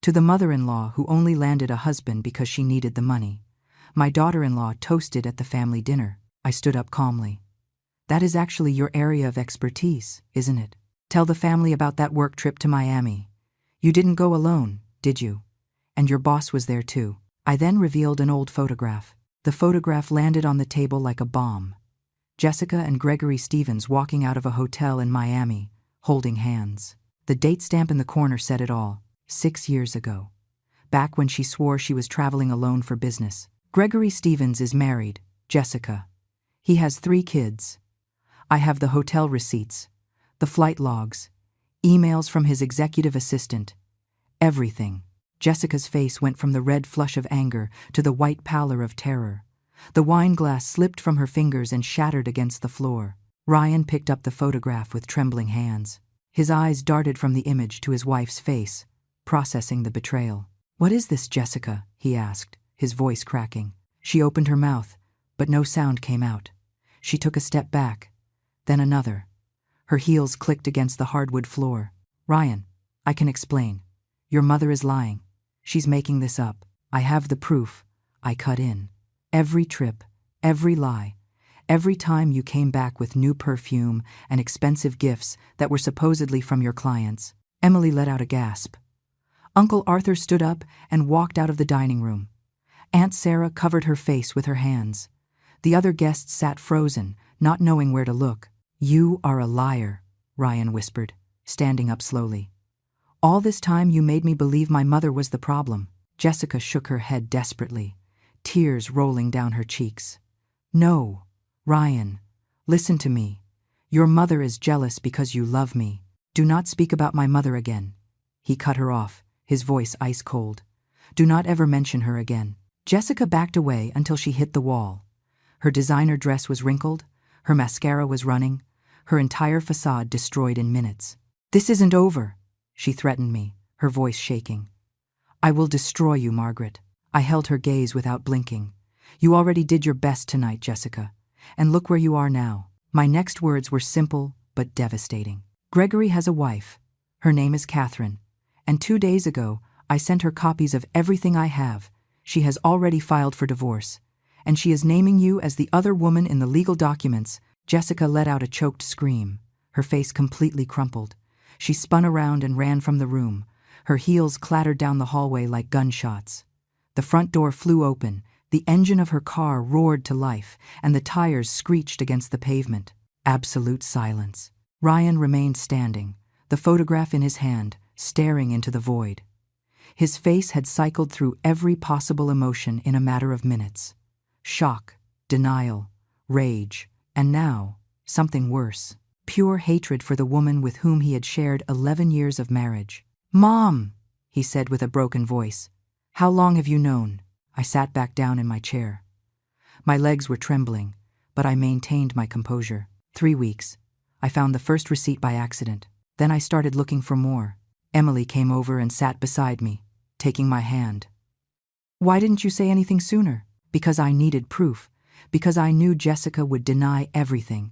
To the mother-in-law who only landed a husband because she needed the money. My daughter-in-law toasted at the family dinner. I stood up calmly. That is actually your area of expertise, isn't it? Tell the family about that work trip to Miami. You didn't go alone, did you? And your boss was there too. I then revealed an old photograph. The photograph landed on the table like a bomb. Jessica and Gregory Stevens walking out of a hotel in Miami, holding hands. The date stamp in the corner said it all. 6 years ago. Back when she swore she was traveling alone for business. Gregory Stevens is married, Jessica. He has 3 kids. I have the hotel receipts, the flight logs, emails from his executive assistant. Everything. Jessica's face went from the red flush of anger to the white pallor of terror. The wine glass slipped from her fingers and shattered against the floor. Ryan picked up the photograph with trembling hands. His eyes darted from the image to his wife's face, processing the betrayal. "What is this, Jessica?" he asked, his voice cracking. She opened her mouth, but no sound came out. She took a step back, then another. Her heels clicked against the hardwood floor. "Ryan, I can explain. Your mother is lying. She's making this up. I have the proof." I cut in. "Every trip, every lie, every time you came back with new perfume and expensive gifts that were supposedly from your clients." Emily let out a gasp. Uncle Arthur stood up and walked out of the dining room. Aunt Sarah covered her face with her hands. The other guests sat frozen, not knowing where to look. "You are a liar," Ryan whispered, standing up slowly. "All this time you made me believe my mother was the problem." Jessica shook her head desperately, tears rolling down her cheeks. "No, Ryan, listen to me. Your mother is jealous because you love me. Do not speak about my mother again." He cut her off, his voice ice cold. "Do not ever mention her again." Jessica backed away until she hit the wall. Her designer dress was wrinkled, her mascara was running, her entire facade destroyed in minutes. "This isn't over," she threatened me, her voice shaking. "I will destroy you, Margaret." I held her gaze without blinking. "You already did your best tonight, Jessica, and look where you are now." My next words were simple but devastating. "Gregory has a wife. Her name is Catherine. And 2 days ago, I sent her copies of everything I have. She has already filed for divorce. And she is naming you as the other woman in the legal documents." Jessica let out a choked scream, her face completely crumpled. She spun around and ran from the room. Her heels clattered down the hallway like gunshots. The front door flew open, the engine of her car roared to life, and the tires screeched against the pavement. Absolute silence. Ryan remained standing, the photograph in his hand, staring into the void. His face had cycled through every possible emotion in a matter of minutes. Shock, denial, rage, and now, something worse. Pure hatred for the woman with whom he had shared 11 years of marriage. "Mom," he said with a broken voice. "How long have you known?" I sat back down in my chair. My legs were trembling, but I maintained my composure. 3 weeks. I found the first receipt by accident. Then I started looking for more. Emily came over and sat beside me, taking my hand. "Why didn't you say anything sooner?" "Because I needed proof. Because I knew Jessica would deny everything.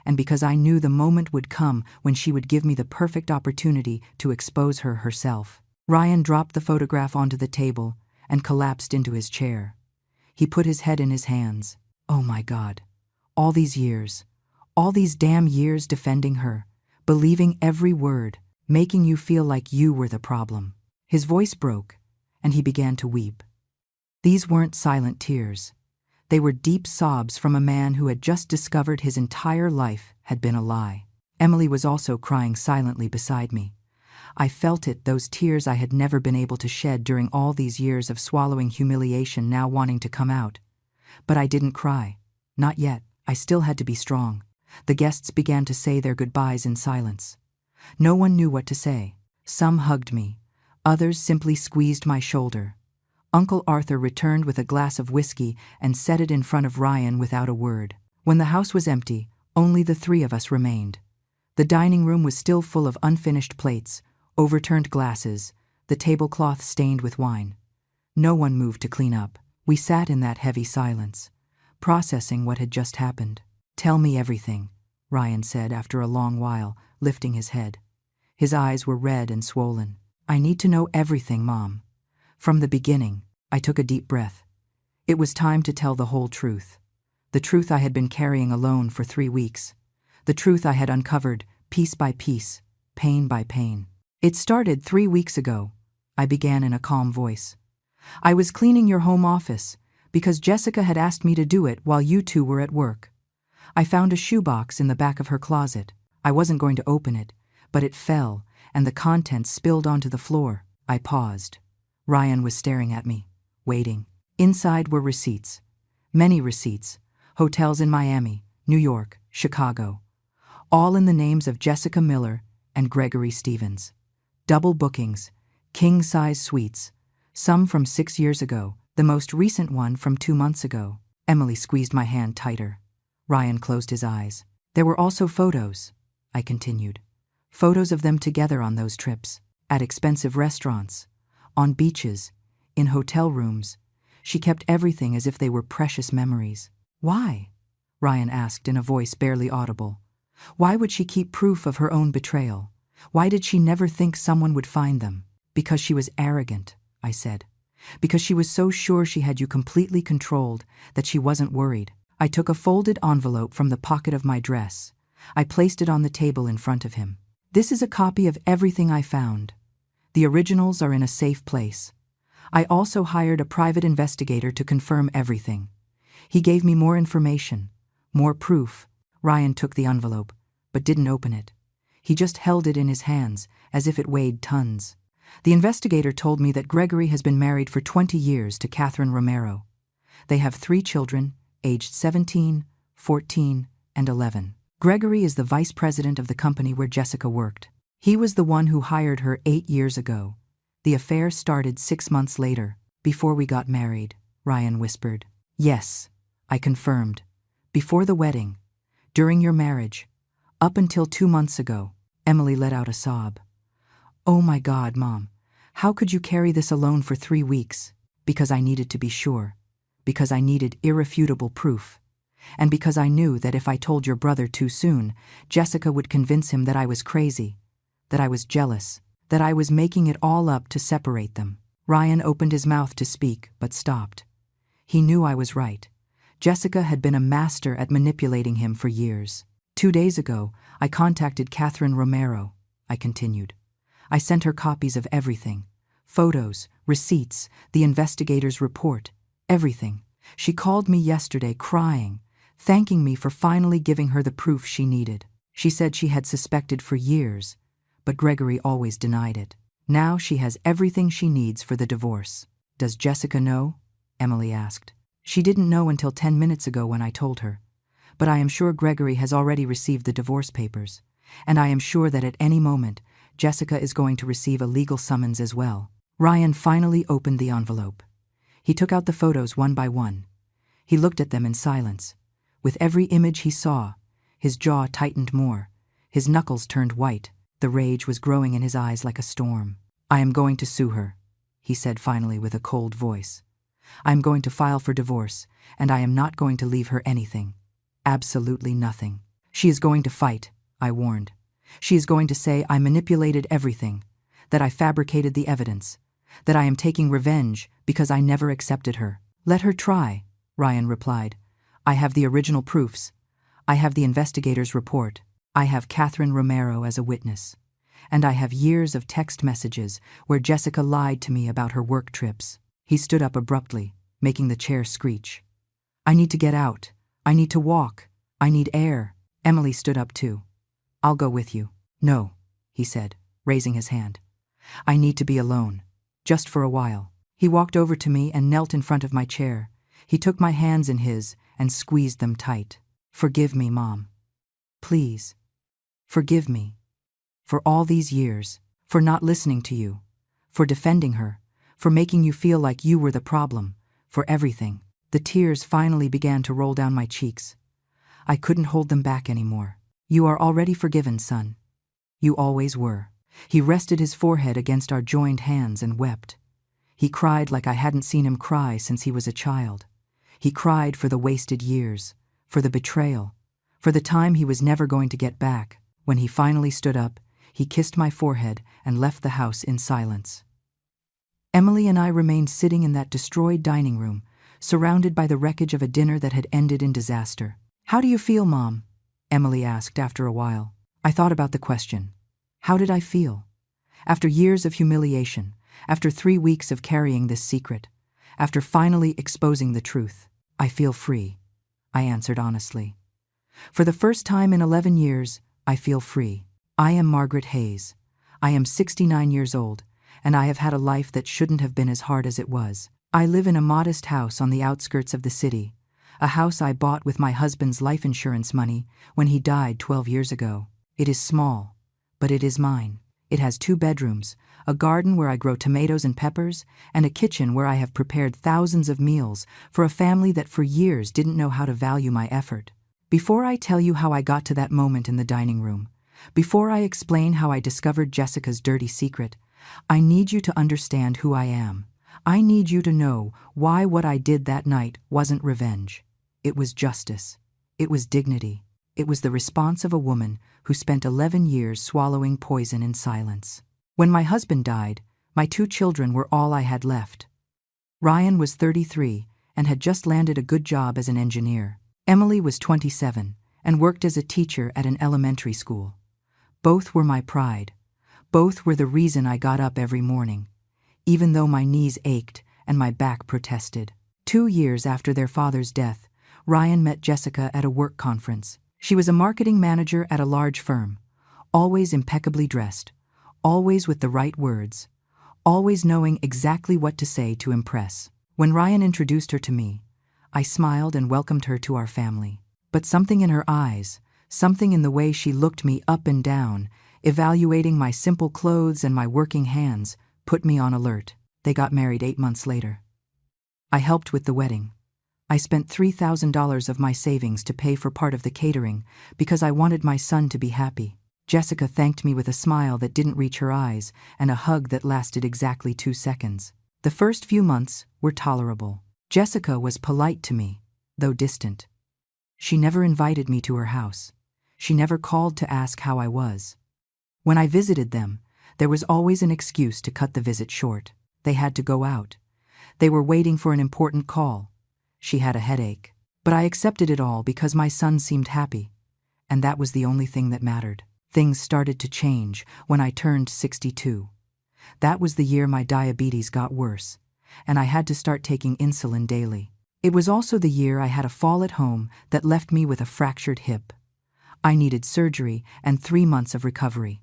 And because I knew the moment would come when she would give me the perfect opportunity to expose her herself." Ryan dropped the photograph onto the table and collapsed into his chair. He put his head in his hands. "Oh my God. All these years. All these damn years defending her, believing every word, making you feel like you were the problem." His voice broke, and he began to weep. These weren't silent tears. They were deep sobs from a man who had just discovered his entire life had been a lie. Emily was also crying silently beside me. I felt it, those tears I had never been able to shed during all these years of swallowing humiliation now wanting to come out. But I didn't cry. Not yet. I still had to be strong. The guests began to say their goodbyes in silence. No one knew what to say. Some hugged me. Others simply squeezed my shoulder. Uncle Arthur returned with a glass of whiskey and set it in front of Ryan without a word. When the house was empty, only the 3 of us remained. The dining room was still full of unfinished plates, overturned glasses, the tablecloth stained with wine. No one moved to clean up. We sat in that heavy silence, processing what had just happened. "Tell me everything," Ryan said after a long while, lifting his head. His eyes were red and swollen. I need to know everything, Mom. From the beginning. I took a deep breath. It was time to tell the whole truth. The truth I had been carrying alone for 3 weeks. The truth I had uncovered, piece by piece, pain by pain. It started 3 weeks ago, I began in a calm voice. I was cleaning your home office, because Jessica had asked me to do it while you two were at work. I found a shoebox in the back of her closet. I wasn't going to open it, but it fell, and the contents spilled onto the floor. I paused. Ryan was staring at me, waiting. Inside were receipts. Many receipts. Hotels in Miami, New York, Chicago. All in the names of Jessica Miller and Gregory Stevens. Double bookings, king-size suites. Some from 6 years ago, the most recent one from 2 months ago. Emily squeezed my hand tighter. Ryan closed his eyes. There were also photos, I continued. Photos of them together on those trips, at expensive restaurants, on beaches, in hotel rooms. She kept everything as if they were precious memories. Why? Ryan asked in a voice barely audible. Why would she keep proof of her own betrayal? Why did she never think someone would find them? Because she was arrogant, I said. Because she was so sure she had you completely controlled that she wasn't worried. I took a folded envelope from the pocket of my dress. I placed it on the table in front of him. This is a copy of everything I found. The originals are in a safe place. I also hired a private investigator to confirm everything. He gave me more information, more proof. Ryan took the envelope, but didn't open it. He just held it in his hands, as if it weighed tons. The investigator told me that Gregory has been married for 20 years to Catherine Romero. They have 3 children, aged 17, 14, and 11. Gregory is the vice president of the company where Jessica worked. He was the one who hired her 8 years ago. The affair started 6 months later, before we got married, Ryan whispered. Yes, I confirmed. Before the wedding. During your marriage. Up until 2 months ago. Emily let out a sob. Oh my God, Mom. How could you carry this alone for 3 weeks? Because I needed to be sure. Because I needed irrefutable proof. And because I knew that if I told your brother too soon, Jessica would convince him that I was crazy, that I was jealous, that I was making it all up to separate them. Ryan opened his mouth to speak, but stopped. He knew I was right. Jessica had been a master at manipulating him for years. 2 days ago, I contacted Catherine Romero, I continued. I sent her copies of everything. Photos, receipts, the investigator's report, everything. She called me yesterday crying, thanking me for finally giving her the proof she needed. She said she had suspected for years, but Gregory always denied it. Now she has everything she needs for the divorce. Does Jessica know? Emily asked. She didn't know until 10 minutes ago when I told her. But I am sure Gregory has already received the divorce papers, and I am sure that at any moment, Jessica is going to receive a legal summons as well. Ryan finally opened the envelope. He took out the photos one by one. He looked at them in silence. With every image he saw, his jaw tightened more. His knuckles turned white. The rage was growing in his eyes like a storm. I am going to sue her, he said finally with a cold voice. I am going to file for divorce, and I am not going to leave her anything. Absolutely nothing. She is going to fight, I warned. She is going to say I manipulated everything, that I fabricated the evidence, that I am taking revenge because I never accepted her. Let her try, Ryan replied. I have the original proofs. I have the investigator's report. I have Catherine Romero as a witness. And I have years of text messages where Jessica lied to me about her work trips. He stood up abruptly, making the chair screech. I need to get out. I need to walk. I need air. Emily stood up too. I'll go with you. No, he said, raising his hand. I need to be alone. Just for a while. He walked over to me and knelt in front of my chair. He took my hands in his and squeezed them tight. Forgive me, Mom. Please. Forgive me. For all these years. For not listening to you. For defending her. For making you feel like you were the problem. For everything. The tears finally began to roll down my cheeks. I couldn't hold them back anymore. You are already forgiven, son. You always were. He rested his forehead against our joined hands and wept. He cried like I hadn't seen him cry since he was a child. He cried for the wasted years, for the betrayal, for the time he was never going to get back. When he finally stood up, He kissed my forehead and left the house in silence. Emily and I remained sitting in that destroyed dining room, surrounded by the wreckage of a dinner that had ended in disaster. "How do you feel, Mom?" Emily asked after a while. I thought about the question. How did I feel? After years of humiliation, after 3 weeks of carrying this secret, after finally exposing the truth, I feel free, I answered honestly. For the first time in 11 years, I feel free. I am Margaret Hayes. I am 69 years old, and I have had a life that shouldn't have been as hard as it was. I live in a modest house on the outskirts of the city, a house I bought with my husband's life insurance money when he died 12 years ago. It is small, but it is mine. It has 2 bedrooms, a garden where I grow tomatoes and peppers, and a kitchen where I have prepared thousands of meals for a family that for years didn't know how to value my effort. Before I tell you how I got to that moment in the dining room, before I explain how I discovered Jessica's dirty secret, I need you to understand who I am. I need you to know why what I did that night wasn't revenge. It was justice. It was dignity. It was the response of a woman who spent 11 years swallowing poison in silence. When my husband died, my 2 children were all I had left. Ryan was 33 and had just landed a good job as an engineer. Emily was 27 and worked as a teacher at an elementary school. Both were my pride. Both were the reason I got up every morning, even though my knees ached and my back protested. 2 years after their father's death, Ryan met Jessica at a work conference. She was a marketing manager at a large firm, always impeccably dressed, always with the right words, always knowing exactly what to say to impress. When Ryan introduced her to me, I smiled and welcomed her to our family. But something in her eyes, something in the way she looked me up and down, evaluating my simple clothes and my working hands, put me on alert. They got married 8 months later. I helped with the wedding. I spent $3,000 of my savings to pay for part of the catering because I wanted my son to be happy. Jessica thanked me with a smile that didn't reach her eyes and a hug that lasted exactly 2 seconds. The first few months were tolerable. Jessica was polite to me, though distant. She never invited me to her house. She never called to ask how I was. When I visited them, there was always an excuse to cut the visit short. They had to go out. They were waiting for an important call. She had a headache. But I accepted it all because my son seemed happy, and that was the only thing that mattered. Things started to change when I turned 62. That was the year my diabetes got worse, and I had to start taking insulin daily. It was also the year I had a fall at home that left me with a fractured hip. I needed surgery and 3 months of recovery.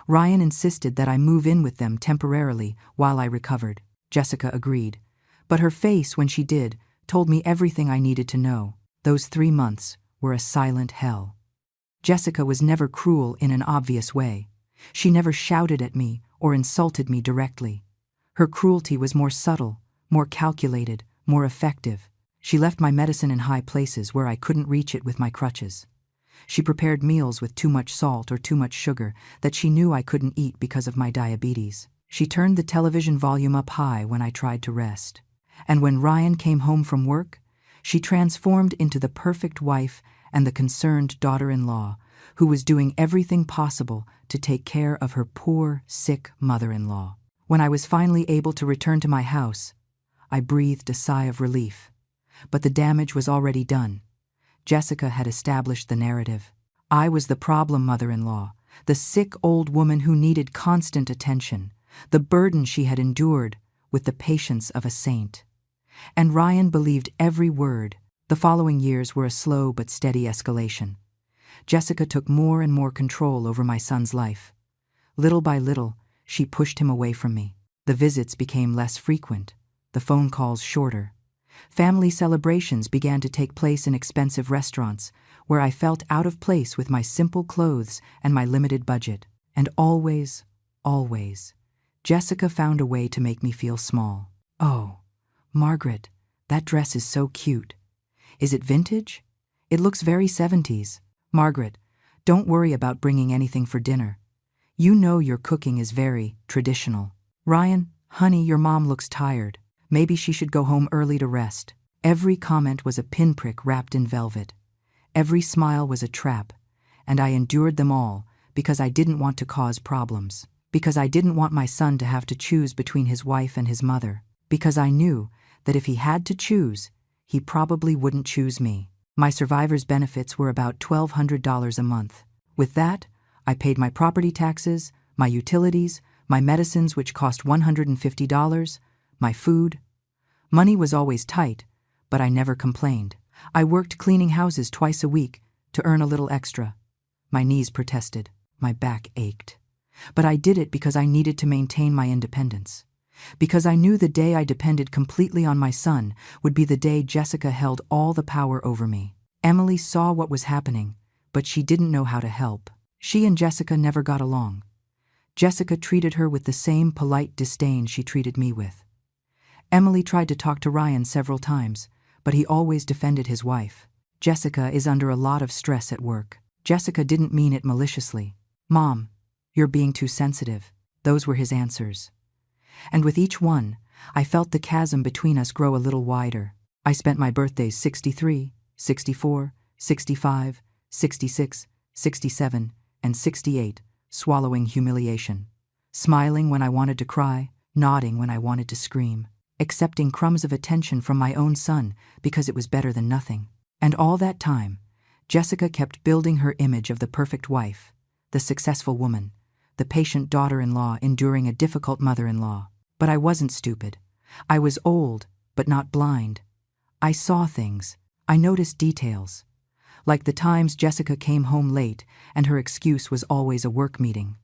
Ryan insisted that I move in with them temporarily while I recovered. Jessica agreed, but her face when she did told me everything I needed to know. Those 3 months were a silent hell. Jessica was never cruel in an obvious way. She never shouted at me or insulted me directly. Her cruelty was more subtle, more calculated, more effective. She left my medicine in high places where I couldn't reach it with my crutches. She prepared meals with too much salt or too much sugar that she knew I couldn't eat because of my diabetes. She turned the television volume up high when I tried to rest. And when Ryan came home from work, she transformed into the perfect wife and the concerned daughter-in-law who was doing everything possible to take care of her poor, sick mother-in-law. When I was finally able to return to my house, I breathed a sigh of relief. But the damage was already done. Jessica had established the narrative. I was the problem mother-in-law, the sick old woman who needed constant attention, the burden she had endured with the patience of a saint. And Ryan believed every word. The following years were a slow but steady escalation. Jessica took more and more control over my son's life. Little by little, she pushed him away from me. The visits became less frequent, the phone calls shorter. Family celebrations began to take place in expensive restaurants, where I felt out of place with my simple clothes and my limited budget. And always, Jessica found a way to make me feel small. "Oh, Margaret, that dress is so cute. Is it vintage? It looks very 70s. Margaret, don't worry about bringing anything for dinner. You know your cooking is very traditional. Ryan, honey, your mom looks tired. Maybe she should go home early to rest." Every comment was a pinprick wrapped in velvet. Every smile was a trap, and I endured them all because I didn't want to cause problems, because I didn't want my son to have to choose between his wife and his mother, because I knew that if he had to choose, he probably wouldn't choose me. My survivor's benefits were about $1,200 a month. With that, I paid my property taxes, my utilities, my medicines which cost $150, my food. Money was always tight, but I never complained. I worked cleaning houses twice a week to earn a little extra. My knees protested, my back ached. But I did it because I needed to maintain my independence. Because I knew the day I depended completely on my son would be the day Jessica held all the power over me. Emily saw what was happening, but she didn't know how to help. She and Jessica never got along. Jessica treated her with the same polite disdain she treated me with. Emily tried to talk to Ryan several times, but he always defended his wife. Jessica is under a lot of stress at work. Jessica didn't mean it maliciously. Mom, you're being too sensitive. Those were his answers. And with each one, I felt the chasm between us grow a little wider. I spent my birthdays 63, 64, 65, 66, 67, and 68, swallowing humiliation. Smiling when I wanted to cry, nodding when I wanted to scream. Accepting crumbs of attention from my own son because it was better than nothing. And all that time, Jessica kept building her image of the perfect wife, the successful woman, the patient daughter-in-law enduring a difficult mother-in-law. But I wasn't stupid. I was old, but not blind. I saw things. I noticed details. Like the times Jessica came home late and her excuse was always a work meeting.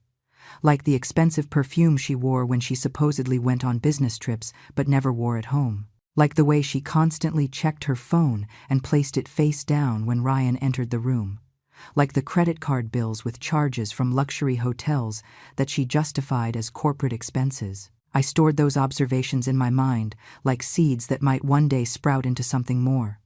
Like the expensive perfume she wore when she supposedly went on business trips but never wore at home. Like the way she constantly checked her phone and placed it face down when Ryan entered the room. Like the credit card bills with charges from luxury hotels that she justified as corporate expenses. I stored those observations in my mind like seeds that might one day sprout into something more.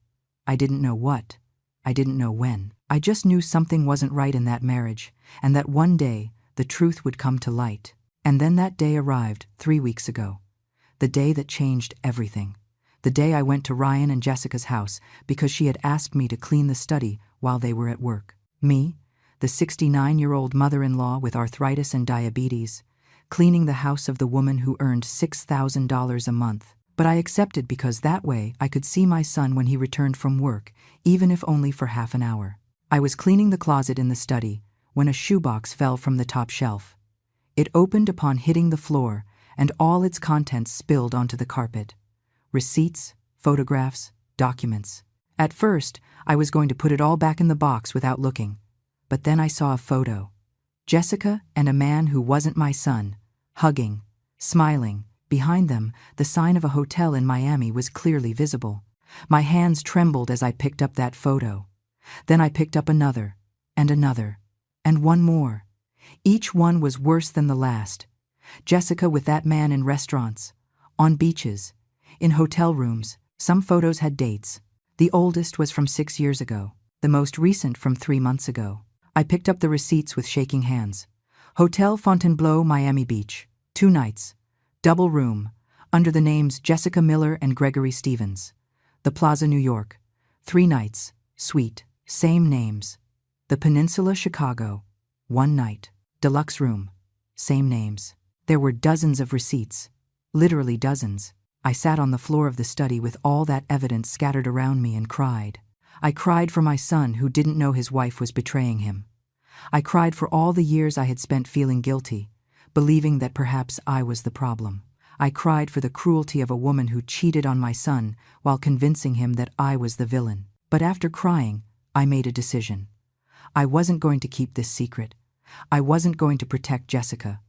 I didn't know what. I didn't know when. I just knew something wasn't right in that marriage, and that one day the truth would come to light. And then that day arrived 3 weeks ago. The day that changed everything. The day I went to Ryan and Jessica's house because she had asked me to clean the study while they were at work. Me, the 69-year-old mother-in-law with arthritis and diabetes, cleaning the house of the woman who earned $6,000 a month. But I accepted because that way I could see my son when he returned from work, even if only for half an hour. I was cleaning the closet in the study when a shoebox fell from the top shelf. It opened upon hitting the floor, and all its contents spilled onto the carpet. Receipts, photographs, documents. At first, I was going to put it all back in the box without looking. But then I saw a photo. Jessica and a man who wasn't my son, hugging, smiling. Behind them, the sign of a hotel in Miami was clearly visible. My hands trembled as I picked up that photo. Then I picked up another, and one more. Each one was worse than the last. Jessica with that man in restaurants, on beaches, in hotel rooms. Some photos had dates. The oldest was from 6 years ago, the most recent from 3 months ago. I picked up the receipts with shaking hands. Hotel Fontainebleau, Miami Beach, 2 nights. Double room, under the names Jessica Miller and Gregory Stevens. The Plaza, New York, 3 nights, suite, same names. The Peninsula, Chicago, 1 night, deluxe room, same names. There were dozens of receipts, literally dozens. I sat on the floor of the study with all that evidence scattered around me and cried. I cried for my son who didn't know his wife was betraying him. I cried for all the years I had spent feeling guilty, believing that perhaps I was the problem. I cried for the cruelty of a woman who cheated on my son while convincing him that I was the villain. But after crying, I made a decision. I wasn't going to keep this secret. I wasn't going to protect Jessica.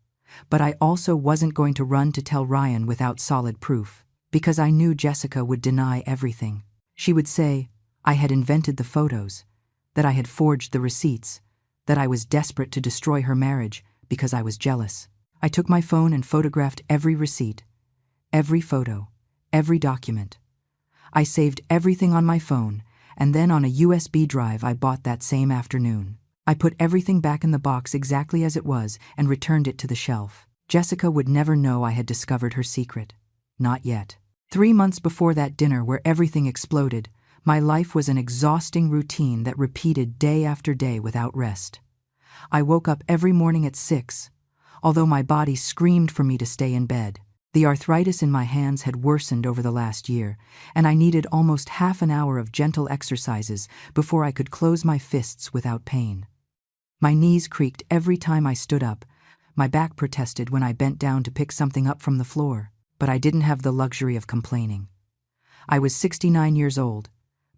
But I also wasn't going to run to tell Ryan without solid proof, because I knew Jessica would deny everything. She would say I had invented the photos, that I had forged the receipts, that I was desperate to destroy her marriage because I was jealous. I took my phone and photographed every receipt, every photo, every document. I saved everything on my phone, and then on a USB drive I bought that same afternoon. I put everything back in the box exactly as it was and returned it to the shelf. Jessica would never know I had discovered her secret. Not yet. 3 months before that dinner where everything exploded, my life was an exhausting routine that repeated day after day without rest. I woke up every morning at 6, although my body screamed for me to stay in bed. The arthritis in my hands had worsened over the last year, and I needed almost half an hour of gentle exercises before I could close my fists without pain. My knees creaked every time I stood up. My back protested when I bent down to pick something up from the floor, but I didn't have the luxury of complaining. I was 69 years old,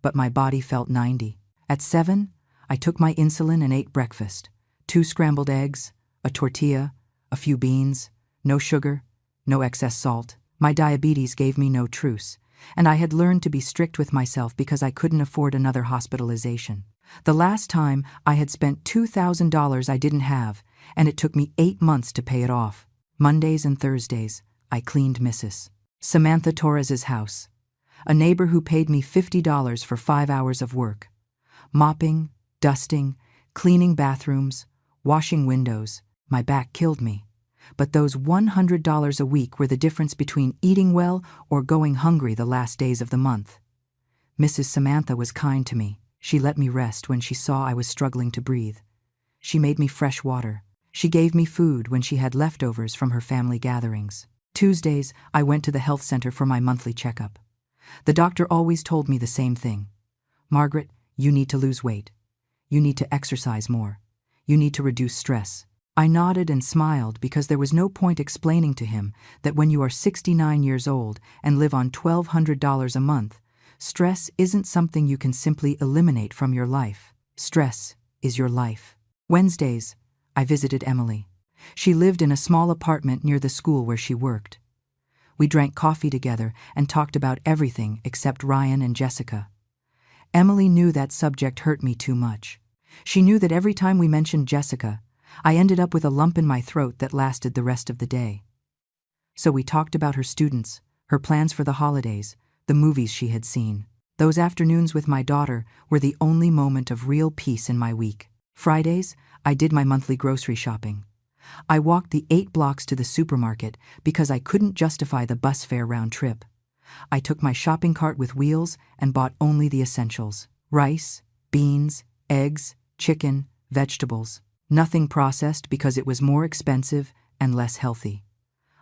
but my body felt 90. At 7, I took my insulin and ate breakfast: 2 scrambled eggs, a tortilla, a few beans, no sugar, no excess salt. My diabetes gave me no truce, and I had learned to be strict with myself because I couldn't afford another hospitalization. The last time I had spent $2,000 I didn't have, and it took me 8 months to pay it off. Mondays and Thursdays, I cleaned Mrs. Samantha Torres's house, a neighbor who paid me $50 for 5 hours of work. Mopping, dusting, cleaning bathrooms, washing windows. My back killed me. But those $100 a week were the difference between eating well or going hungry the last days of the month. Mrs. Samantha was kind to me. She let me rest when she saw I was struggling to breathe. She made me fresh water. She gave me food when she had leftovers from her family gatherings. Tuesdays, I went to the health center for my monthly checkup. The doctor always told me the same thing. "Margaret, you need to lose weight. You need to exercise more. You need to reduce stress." I nodded and smiled because there was no point explaining to him that when you are 69 years old and live on $1,200 a month, stress isn't something you can simply eliminate from your life. Stress is your life. Wednesdays, I visited Emily. She lived in a small apartment near the school where she worked. We drank coffee together and talked about everything except Ryan and Jessica. Emily knew that subject hurt me too much. She knew that every time we mentioned Jessica, I ended up with a lump in my throat that lasted the rest of the day. So we talked about her students, her plans for the holidays, the movies she had seen. Those afternoons with my daughter were the only moment of real peace in my week. Fridays, I did my monthly grocery shopping. I walked the 8 blocks to the supermarket because I couldn't justify the bus fare round trip. I took my shopping cart with wheels and bought only the essentials: rice, beans, eggs, chicken, vegetables. Nothing processed because it was more expensive and less healthy.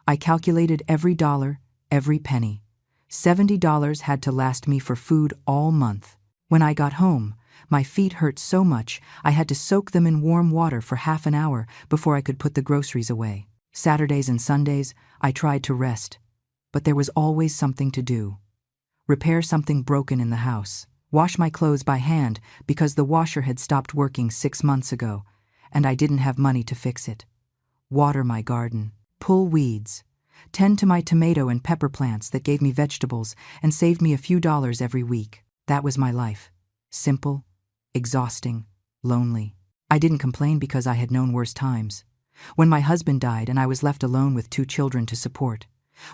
I calculated every dollar, every penny. $70 had to last me for food all month. When I got home, my feet hurt so much I had to soak them in warm water for half an hour before I could put the groceries away. Saturdays and Sundays, I tried to rest, but there was always something to do. Repair something broken in the house. Wash my clothes by hand because the washer had stopped working 6 months ago, and I didn't have money to fix it. Water my garden. Pull weeds. Tend to my tomato and pepper plants that gave me vegetables and saved me a few dollars every week. That was my life. Simple, exhausting, lonely. I didn't complain because I had known worse times. When my husband died and I was left alone with 2 children to support.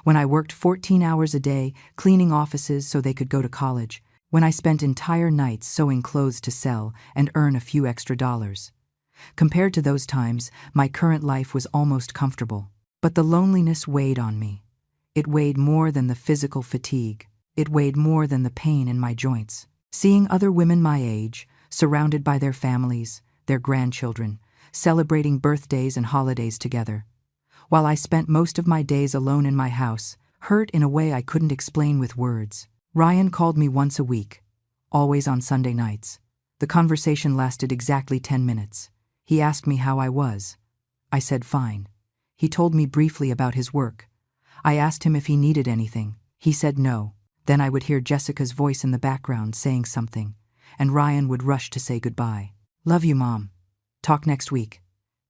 When I worked 14 hours a day cleaning offices so they could go to college. When I spent entire nights sewing clothes to sell and earn a few extra dollars. Compared to those times, my current life was almost comfortable. But the loneliness weighed on me. It weighed more than the physical fatigue. It weighed more than the pain in my joints. Seeing other women my age, surrounded by their families, their grandchildren, celebrating birthdays and holidays together, while I spent most of my days alone in my house, hurt in a way I couldn't explain with words. Ryan called me once a week, always on Sunday nights. The conversation lasted exactly 10 minutes. He asked me how I was. I said fine. He told me briefly about his work. I asked him if he needed anything. He said no. Then I would hear Jessica's voice in the background saying something, and Ryan would rush to say goodbye. "Love you, Mom. Talk next week."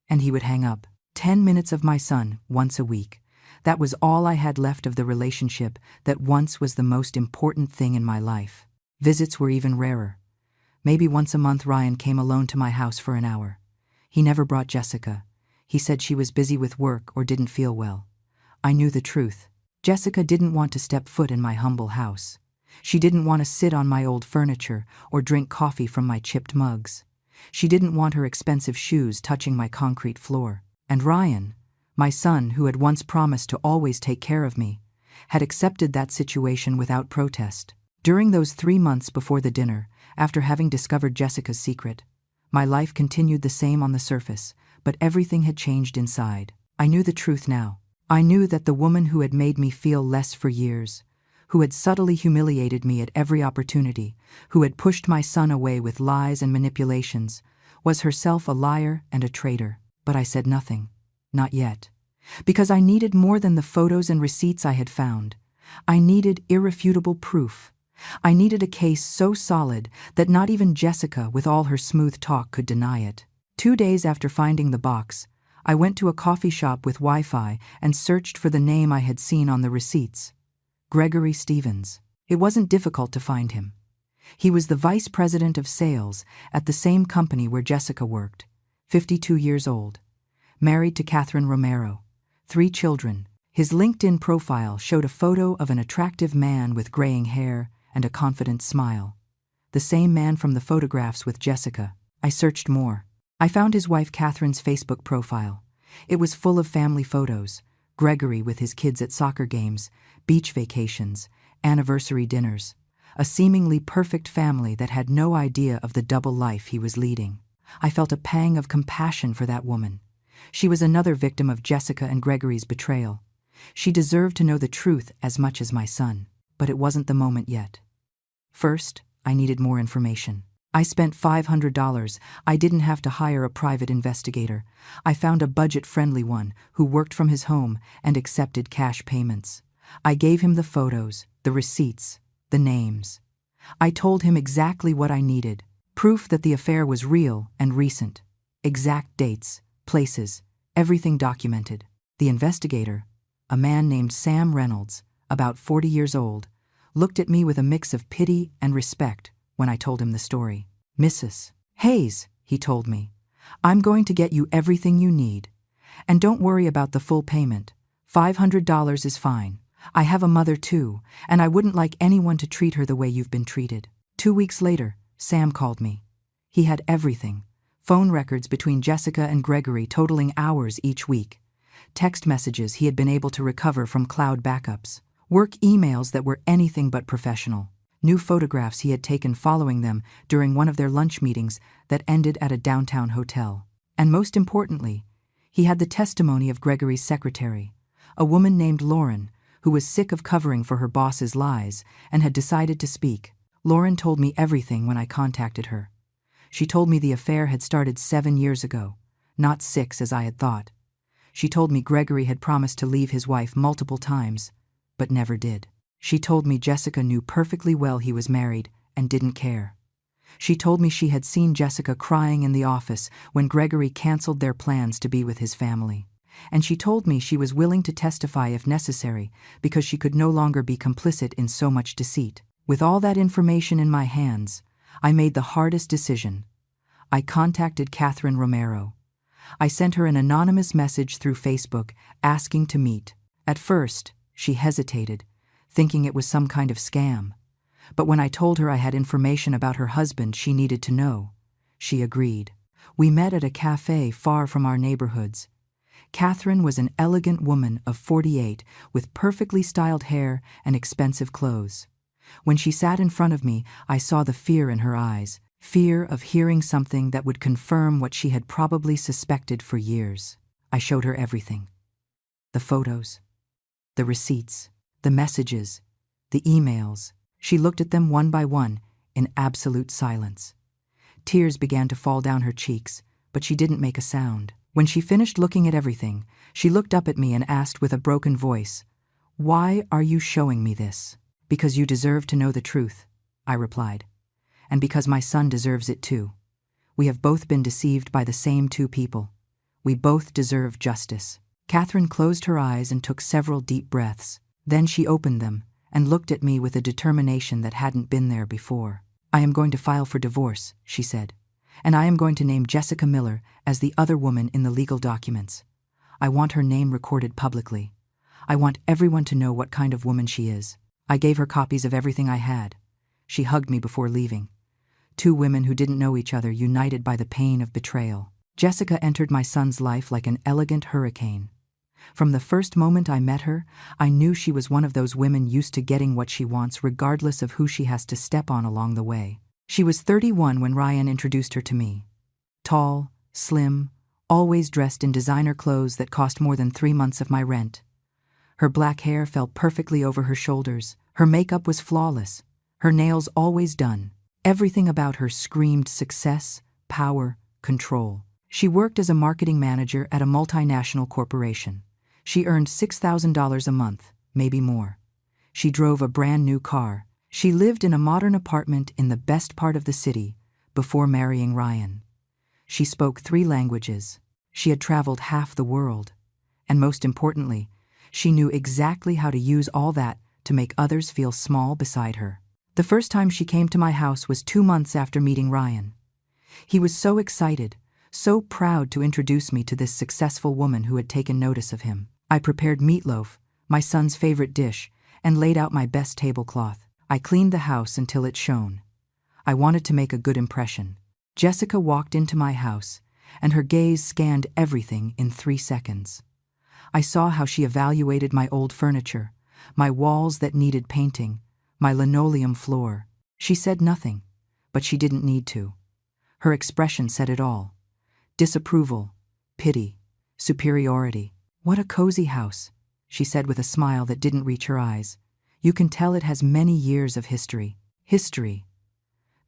And he would hang up. 10 minutes of my son once a week. That was all I had left of the relationship that once was the most important thing in my life. Visits were even rarer. Maybe once a month Ryan came alone to my house for an hour. He never brought Jessica. He said she was busy with work or didn't feel well. I knew the truth. Jessica didn't want to step foot in my humble house. She didn't want to sit on my old furniture or drink coffee from my chipped mugs. She didn't want her expensive shoes touching my concrete floor. And Ryan, my son who had once promised to always take care of me, had accepted that situation without protest. During those 3 months before the dinner, after having discovered Jessica's secret, My life continued the same on the surface, but everything had changed inside. I knew the truth now. I knew that the woman who had made me feel less for years, who had subtly humiliated me at every opportunity, who had pushed my son away with lies and manipulations, was herself a liar and a traitor. But I said nothing. Not yet. Because I needed more than the photos and receipts I had found. I needed irrefutable proof. I needed a case so solid that not even Jessica, with all her smooth talk, could deny it. 2 days after finding the box, I went to a coffee shop with Wi-Fi and searched for the name I had seen on the receipts. Gregory Stevens. It wasn't difficult to find him. He was the vice president of sales at the same company where Jessica worked, 52 years old, married to Catherine Romero, 3 children. His LinkedIn profile showed a photo of an attractive man with graying hair and a confident smile. The same man from the photographs with Jessica. I searched more. I found his wife Catherine's Facebook profile. It was full of family photos, Gregory with his kids at soccer games, beach vacations, anniversary dinners, a seemingly perfect family that had no idea of the double life he was leading. I felt a pang of compassion for that woman. She was another victim of Jessica and Gregory's betrayal. She deserved to know the truth as much as my son, but it wasn't the moment yet. First, I needed more information. I spent $500. I didn't have to hire a private investigator. I found a budget-friendly one who worked from his home and accepted cash payments. I gave him the photos, the receipts, the names. I told him exactly what I needed. Proof that the affair was real and recent. Exact dates, places, everything documented. The investigator, a man named Sam Reynolds, about 40 years old, looked at me with a mix of pity and respect when I told him the story. "Mrs. Hayes," he told me, "I'm going to get you everything you need. And don't worry about the full payment. $500 is fine. I have a mother too, and I wouldn't like anyone to treat her the way you've been treated." 2 weeks later, Sam called me. He had everything. Phone records between Jessica and Gregory totaling hours each week. Text messages he had been able to recover from cloud backups. Work emails that were anything but professional. New photographs he had taken following them during one of their lunch meetings that ended at a downtown hotel. And most importantly, he had the testimony of Gregory's secretary, a woman named Lauren, who was sick of covering for her boss's lies and had decided to speak. Lauren told me everything when I contacted her. She told me the affair had started 7 years ago, not 6 as I had thought. She told me Gregory had promised to leave his wife multiple times, but never did. She told me Jessica knew perfectly well he was married and didn't care. She told me she had seen Jessica crying in the office when Gregory canceled their plans to be with his family. And she told me she was willing to testify if necessary because she could no longer be complicit in so much deceit. With all that information in my hands, I made the hardest decision. I contacted Catherine Romero. I sent her an anonymous message through Facebook asking to meet. At first, she hesitated, thinking it was some kind of scam. But when I told her I had information about her husband she needed to know, she agreed. We met at a cafe far from our neighborhoods. Catherine was an elegant woman of 48 with perfectly styled hair and expensive clothes. When she sat in front of me, I saw the fear in her eyes, fear of hearing something that would confirm what she had probably suspected for years. I showed her everything. The photos, the receipts, the messages, the emails. She looked at them one by one in absolute silence. Tears began to fall down her cheeks, but she didn't make a sound. When she finished looking at everything, she looked up at me and asked with a broken voice, "Why are you showing me this?" "Because you deserve to know the truth," I replied. "And because my son deserves it too. We have both been deceived by the same 2 people. We both deserve justice." Catherine closed her eyes and took several deep breaths. Then she opened them and looked at me with a determination that hadn't been there before. "I am going to file for divorce," she said, "and I am going to name Jessica Miller as the other woman in the legal documents. I want her name recorded publicly. I want everyone to know what kind of woman she is." I gave her copies of everything I had. She hugged me before leaving. 2 women who didn't know each other united by the pain of betrayal. Jessica entered my son's life like an elegant hurricane. From the first moment I met her, I knew she was one of those women used to getting what she wants regardless of who she has to step on along the way. She was 31 when Ryan introduced her to me. Tall, slim, always dressed in designer clothes that cost more than 3 months of my rent. Her black hair fell perfectly over her shoulders. Her makeup was flawless. Her nails always done. Everything about her screamed success, power, control. She worked as a marketing manager at a multinational corporation. She earned $6,000 a month, maybe more. She drove a brand new car. She lived in a modern apartment in the best part of the city before marrying Ryan. She spoke 3 languages. She had traveled half the world. And most importantly, she knew exactly how to use all that to make others feel small beside her. The first time she came to my house was 2 months after meeting Ryan. He was so excited, so proud to introduce me to this successful woman who had taken notice of him. I prepared meatloaf, my son's favorite dish, and laid out my best tablecloth. I cleaned the house until it shone. I wanted to make a good impression. Jessica walked into my house, and her gaze scanned everything in 3 seconds. I saw how she evaluated my old furniture, my walls that needed painting, my linoleum floor. She said nothing, but she didn't need to. Her expression said it all. Disapproval, pity, superiority. "What a cozy house," she said with a smile that didn't reach her eyes. "You can tell it has many years of history." History.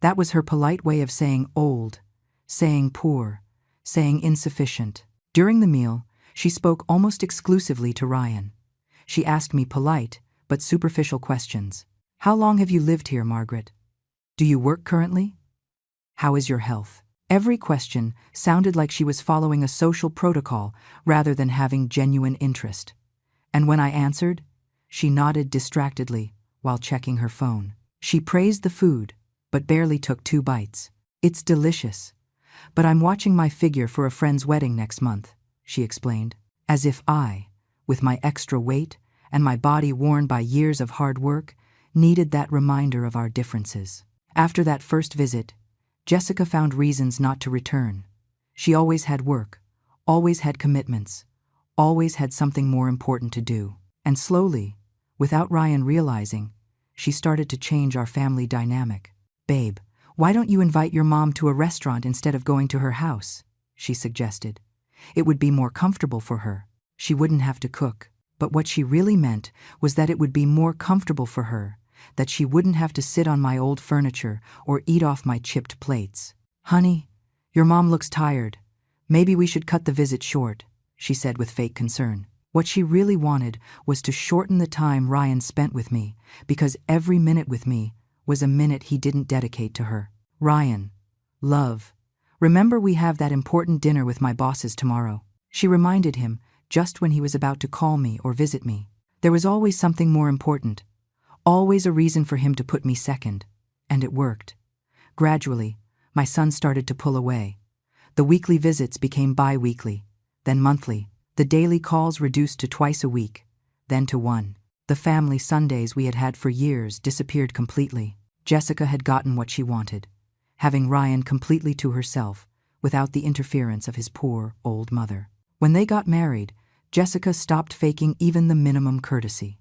That was her polite way of saying old, saying poor, saying insufficient. During the meal, she spoke almost exclusively to Ryan. She asked me polite but superficial questions. "How long have you lived here, Margaret? Do you work currently? How is your health?" Every question sounded like she was following a social protocol rather than having genuine interest. And when I answered, she nodded distractedly while checking her phone. She praised the food, but barely took 2 bites. "It's delicious, but I'm watching my figure for a friend's wedding next month," she explained, as if I, with my extra weight and my body worn by years of hard work, needed that reminder of our differences. After that first visit, Jessica found reasons not to return. She always had work, always had commitments, always had something more important to do. And slowly, without Ryan realizing, she started to change our family dynamic. "Babe, why don't you invite your mom to a restaurant instead of going to her house?" she suggested. "It would be more comfortable for her. She wouldn't have to cook." But what she really meant was that it would be more comfortable for her, that she wouldn't have to sit on my old furniture or eat off my chipped plates. "Honey, your mom looks tired. Maybe we should cut the visit short," she said with fake concern. What she really wanted was to shorten the time Ryan spent with me, because every minute with me was a minute he didn't dedicate to her. "Ryan, love, remember we have that important dinner with my bosses tomorrow," she reminded him just when he was about to call me or visit me. There was always something more important, always a reason for him to put me second, and it worked. Gradually, my son started to pull away. The weekly visits became bi-weekly, then monthly. The daily calls reduced to twice a week, then to 1. The family Sundays we had had for years disappeared completely. Jessica had gotten what she wanted, having Ryan completely to herself, without the interference of his poor, old mother. When they got married, Jessica stopped faking even the minimum courtesy.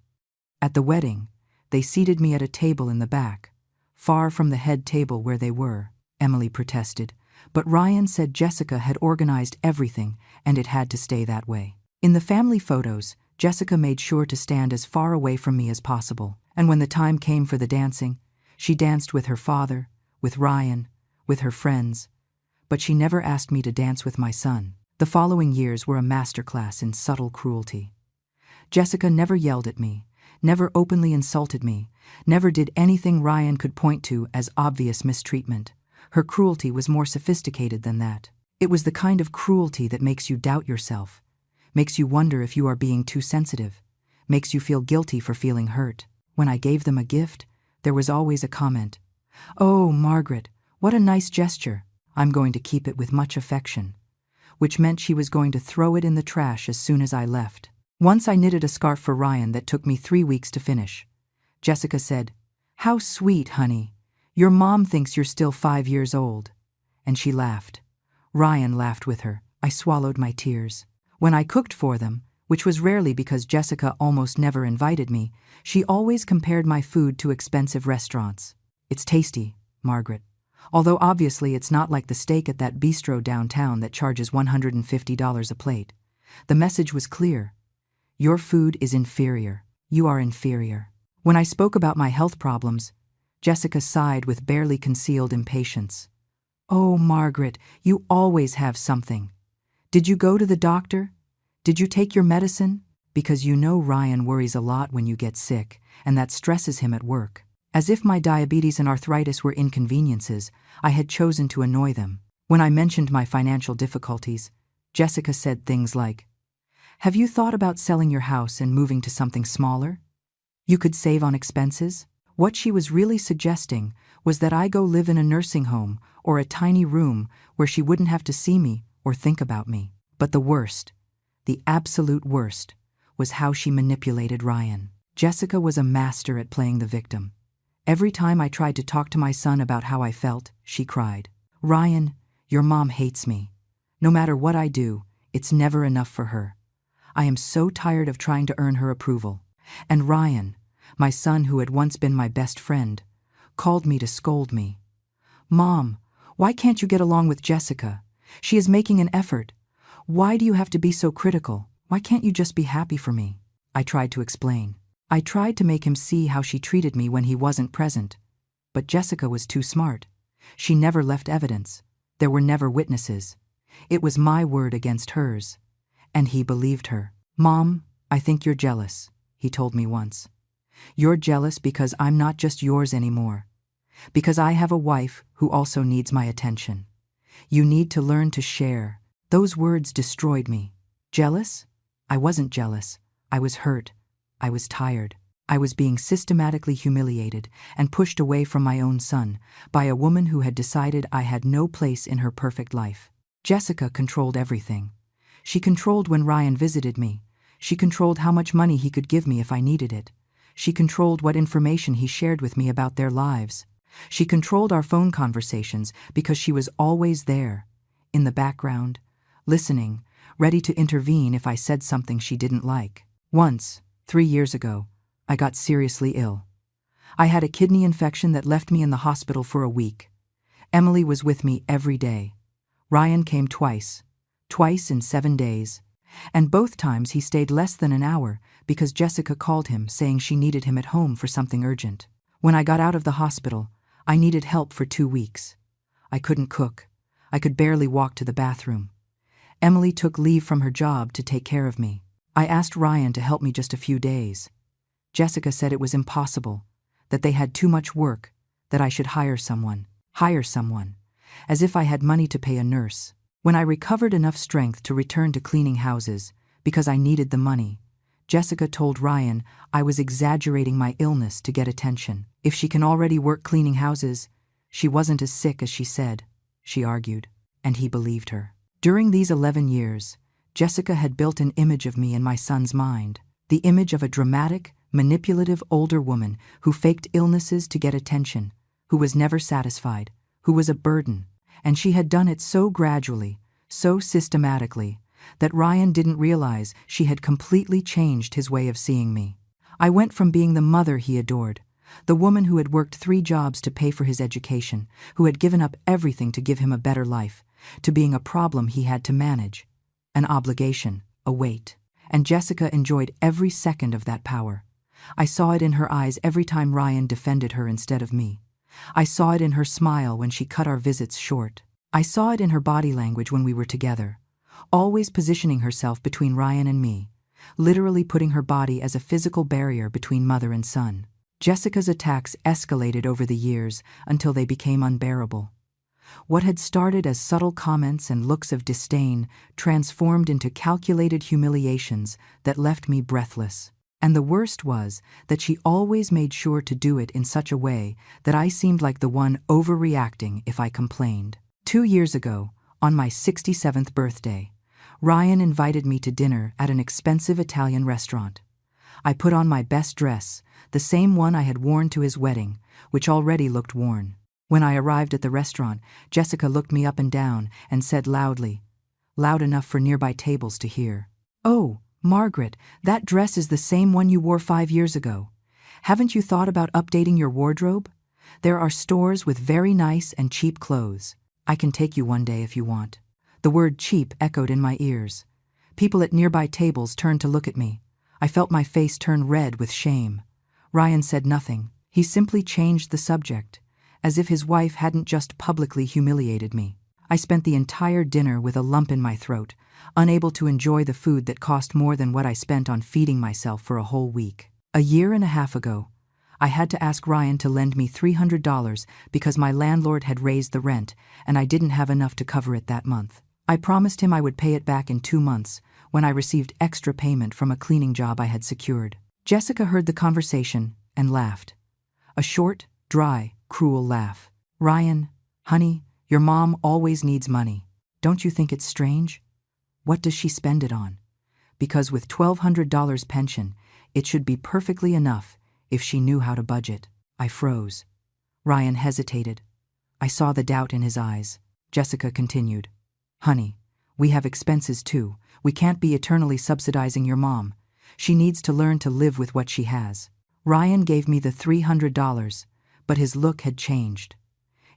At the wedding, they seated me at a table in the back, far from the head table where they were. Emily protested, but Ryan said Jessica had organized everything and it had to stay that way. In the family photos, Jessica made sure to stand as far away from me as possible, and when the time came for the dancing, she danced with her father, with Ryan, with her friends, but she never asked me to dance with my son. The following years were a masterclass in subtle cruelty. Jessica never yelled at me, never openly insulted me, never did anything Ryan could point to as obvious mistreatment. Her cruelty was more sophisticated than that. It was the kind of cruelty that makes you doubt yourself, makes you wonder if you are being too sensitive, makes you feel guilty for feeling hurt. When I gave them a gift, there was always a comment. "Oh, Margaret, what a nice gesture. I'm going to keep it with much affection," which meant she was going to throw it in the trash as soon as I left. Once I knitted a scarf for Ryan that took me 3 weeks to finish. Jessica said, "How sweet, honey. Your mom thinks you're still 5 years old." And she laughed. Ryan laughed with her. I swallowed my tears. When I cooked for them, which was rarely because Jessica almost never invited me, she always compared my food to expensive restaurants. "It's tasty, Margaret. Although obviously it's not like the steak at that bistro downtown that charges $150 a plate. The message was clear. Your food is inferior. You are inferior. When I spoke about my health problems, Jessica sighed with barely concealed impatience. Oh, Margaret, you always have something. Did you go to the doctor? Did you take your medicine? Because you know Ryan worries a lot when you get sick, and that stresses him at work. As if my diabetes and arthritis were inconveniences, I had chosen to annoy them. When I mentioned my financial difficulties, Jessica said things like, "Have you thought about selling your house and moving to something smaller? You could save on expenses." What she was really suggesting was that I go live in a nursing home or a tiny room where she wouldn't have to see me or think about me. But the worst, the absolute worst, was how she manipulated Ryan. Jessica was a master at playing the victim. Every time I tried to talk to my son about how I felt, she cried, "Ryan, your mom hates me. No matter what I do, it's never enough for her. I am so tired of trying to earn her approval." And Ryan, my son who had once been my best friend, called me to scold me. "Mom, why can't you get along with Jessica? She is making an effort. Why do you have to be so critical? Why can't you just be happy for me?" I tried to explain. I tried to make him see how she treated me when he wasn't present. But Jessica was too smart. She never left evidence. There were never witnesses. It was my word against hers. And he believed her. "Mom, I think you're jealous," he told me once. "You're jealous because I'm not just yours anymore. Because I have a wife who also needs my attention. You need to learn to share." Those words destroyed me. Jealous? I wasn't jealous. I was hurt. I was tired. I was being systematically humiliated and pushed away from my own son by a woman who had decided I had no place in her perfect life. Jessica controlled everything. She controlled when Ryan visited me. She controlled how much money he could give me if I needed it. She controlled what information he shared with me about their lives. She controlled our phone conversations because she was always there, in the background, listening, ready to intervene if I said something she didn't like. Once, 3 years ago, I got seriously ill. I had a kidney infection that left me in the hospital for a week. Emily was with me every day. Ryan came twice in 7 days, and both times he stayed less than an hour because Jessica called him saying she needed him at home for something urgent. When I got out of the hospital, I needed help for 2 weeks. I couldn't cook. I could barely walk to the bathroom. Emily took leave from her job to take care of me. I asked Ryan to help me just a few days. Jessica said it was impossible, that they had too much work, that I should hire someone, as if I had money to pay a nurse. When I recovered enough strength to return to cleaning houses, because I needed the money, Jessica told Ryan I was exaggerating my illness to get attention. If she can already work cleaning houses, she wasn't as sick as she said, she argued, and he believed her. During these 11 years, Jessica had built an image of me in my son's mind, the image of a dramatic, manipulative older woman who faked illnesses to get attention, who was never satisfied, who was a burden, and she had done it so gradually, so systematically, that Ryan didn't realize she had completely changed his way of seeing me. I went from being the mother he adored, the woman who had worked 3 jobs to pay for his education, who had given up everything to give him a better life, to being a problem he had to manage, an obligation, a weight. And Jessica enjoyed every second of that power. I saw it in her eyes every time Ryan defended her instead of me. I saw it in her smile when she cut our visits short. I saw it in her body language when we were together, always positioning herself between Ryan and me, literally putting her body as a physical barrier between mother and son. Jessica's attacks escalated over the years until they became unbearable. What had started as subtle comments and looks of disdain transformed into calculated humiliations that left me breathless. And the worst was that she always made sure to do it in such a way that I seemed like the one overreacting if I complained. 2 years ago, on my 67th birthday, Ryan invited me to dinner at an expensive Italian restaurant. I put on my best dress, the same one I had worn to his wedding, which already looked worn. When I arrived at the restaurant, Jessica looked me up and down and said loudly, loud enough for nearby tables to hear, "Oh, Margaret, that dress is the same one you wore 5 years ago. Haven't you thought about updating your wardrobe? There are stores with very nice and cheap clothes. I can take you one day if you want." The word cheap echoed in my ears. People at nearby tables turned to look at me. I felt my face turn red with shame. Ryan said nothing. He simply changed the subject, as if his wife hadn't just publicly humiliated me. I spent the entire dinner with a lump in my throat, unable to enjoy the food that cost more than what I spent on feeding myself for a whole week. A year and a half ago, I had to ask Ryan to lend me $300 because my landlord had raised the rent and I didn't have enough to cover it that month. I promised him I would pay it back in 2 months when I received extra payment from a cleaning job I had secured. Jessica heard the conversation and laughed. A short, dry, cruel laugh. "Ryan, honey, your mom always needs money. Don't you think it's strange? What does she spend it on? Because with $1,200 pension, it should be perfectly enough if she knew how to budget." I froze. Ryan hesitated. I saw the doubt in his eyes. Jessica continued. "Honey, we have expenses too. We can't be eternally subsidizing your mom. She needs to learn to live with what she has." Ryan gave me the $300, but his look had changed.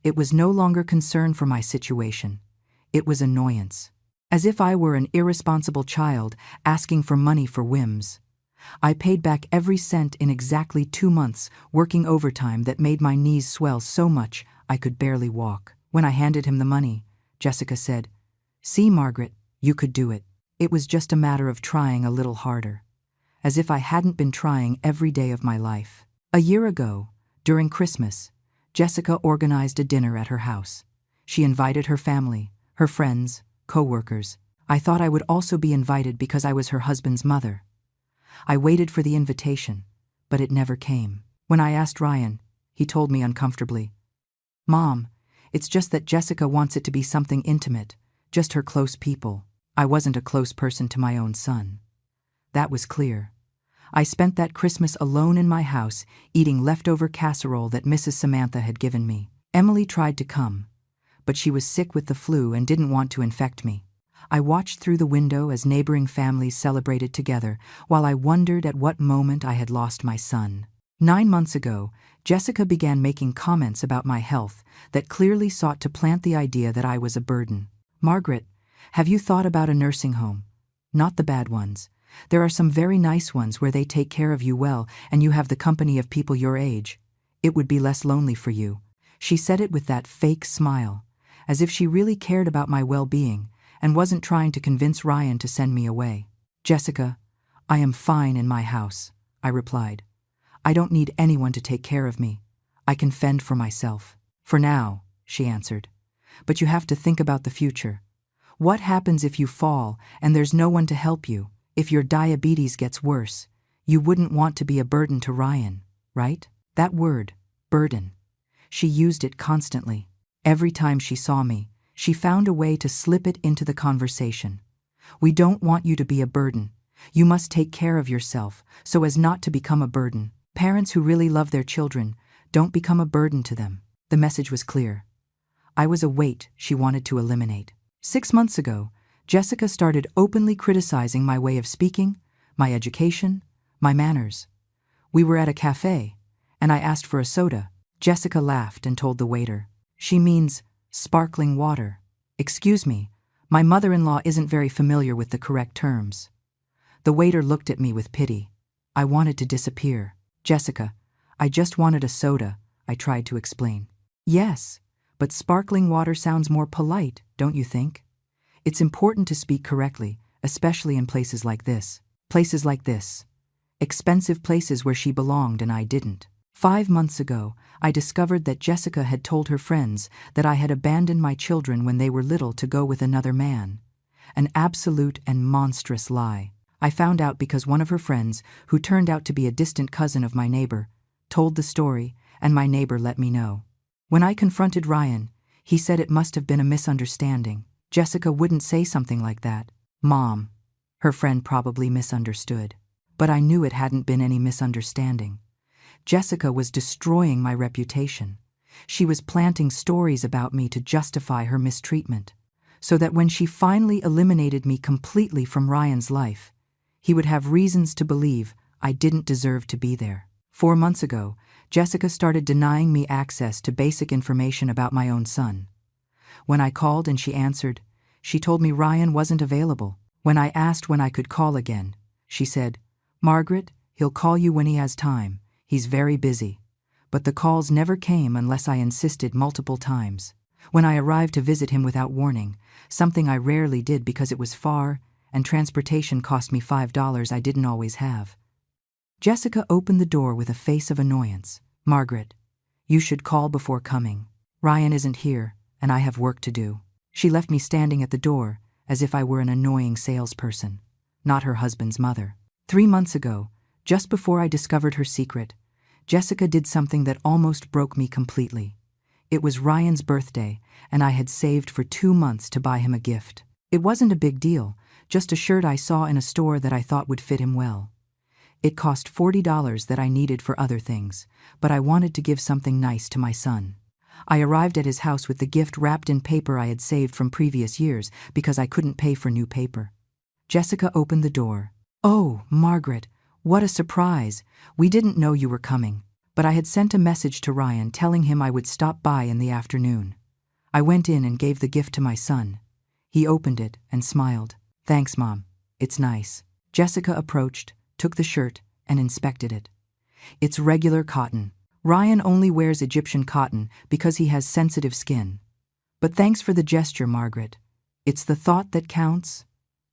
It was no longer concern for my situation. It was annoyance. As if I were an irresponsible child asking for money for whims. I paid back every cent in exactly 2 months, working overtime that made my knees swell so much I could barely walk. When I handed him the money, Jessica said, "See, Margaret, you could do it. It was just a matter of trying a little harder." As if I hadn't been trying every day of my life. A year ago, during Christmas, Jessica organized a dinner at her house. She invited her family, her friends, co-workers. I thought I would also be invited because I was her husband's mother. I waited for the invitation, but it never came. When I asked Ryan, he told me uncomfortably, "Mom, it's just that Jessica wants it to be something intimate, just her close people." I wasn't a close person to my own son. That was clear. I spent that Christmas alone in my house, eating leftover casserole that Mrs. Samantha had given me. Emily tried to come, but she was sick with the flu and didn't want to infect me. I watched through the window as neighboring families celebrated together, while I wondered at what moment I had lost my son. 9 months ago, Jessica began making comments about my health that clearly sought to plant the idea that I was a burden. "Margaret, have you thought about a nursing home? Not the bad ones. There are some very nice ones where they take care of you well and you have the company of people your age. It would be less lonely for you." She said it with that fake smile, as if she really cared about my well-being and wasn't trying to convince Ryan to send me away. "Jessica, I am fine in my house," I replied. "I don't need anyone to take care of me. I can fend for myself." "For now," she answered. "But you have to think about the future. What happens if you fall and there's no one to help you? If your diabetes gets worse, you wouldn't want to be a burden to Ryan, right?" That word, burden. She used it constantly. Every time she saw me, she found a way to slip it into the conversation. "We don't want you to be a burden. You must take care of yourself so as not to become a burden. Parents who really love their children don't become a burden to them." The message was clear. I was a weight she wanted to eliminate. 6 months ago, Jessica started openly criticizing my way of speaking, my education, my manners. We were at a cafe, and I asked for a soda. Jessica laughed and told the waiter, "She means sparkling water." "Excuse me, my mother-in-law isn't very familiar with the correct terms." The waiter looked at me with pity. I wanted to disappear. "Jessica, I just wanted a soda," I tried to explain. "Yes, but sparkling water sounds more polite, don't you think? It's important to speak correctly, especially in places like this." Places like this. Expensive places where she belonged and I didn't. 5 months ago, I discovered that Jessica had told her friends that I had abandoned my children when they were little to go with another man. An absolute and monstrous lie. I found out because one of her friends, who turned out to be a distant cousin of my neighbor, told the story, and my neighbor let me know. When I confronted Ryan, he said it must have been a misunderstanding. Jessica wouldn't say something like that. "Mom," her friend probably misunderstood. But I knew it hadn't been any misunderstanding. Jessica was destroying my reputation. She was planting stories about me to justify her mistreatment, so that when she finally eliminated me completely from Ryan's life, he would have reasons to believe I didn't deserve to be there. 4 months ago, Jessica started denying me access to basic information about my own son. When I called and she answered, she told me Ryan wasn't available. When I asked when I could call again, she said, "Margaret, he'll call you when he has time. He's very busy." But the calls never came unless I insisted multiple times. When I arrived to visit him without warning, something I rarely did because it was far, and transportation cost me $5 I didn't always have, Jessica opened the door with a face of annoyance. "Margaret, you should call before coming. Ryan isn't here, and I have work to do." She left me standing at the door, as if I were an annoying salesperson, not her husband's mother. 3 months ago, just before I discovered her secret, Jessica did something that almost broke me completely. It was Ryan's birthday, and I had saved for 2 months to buy him a gift. It wasn't a big deal, just a shirt I saw in a store that I thought would fit him well. It cost $40 that I needed for other things, but I wanted to give something nice to my son. I arrived at his house with the gift wrapped in paper I had saved from previous years because I couldn't pay for new paper. Jessica opened the door. "Oh, Margaret, what a surprise. We didn't know you were coming, but I had sent a message to Ryan telling him I would stop by in the afternoon." I went in and gave the gift to my son. He opened it and smiled. "Thanks, Mom. It's nice." Jessica approached, took the shirt, and inspected it. "It's regular cotton. Ryan only wears Egyptian cotton because he has sensitive skin. But thanks for the gesture, Margaret. It's the thought that counts."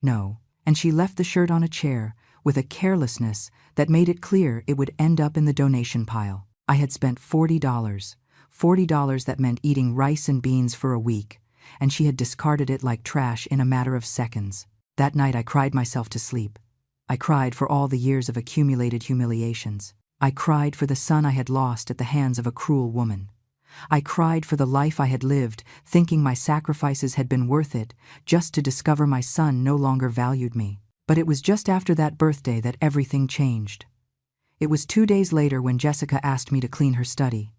"No." And she left the shirt on a chair with a carelessness that made it clear it would end up in the donation pile. I had spent $40. $40 that meant eating rice and beans for a week, and she had discarded it like trash in a matter of seconds. That night I cried myself to sleep. I cried for all the years of accumulated humiliations. I cried for the son I had lost at the hands of a cruel woman. I cried for the life I had lived, thinking my sacrifices had been worth it, just to discover my son no longer valued me. But it was just after that birthday that everything changed. It was 2 days later when Jessica asked me to clean her study.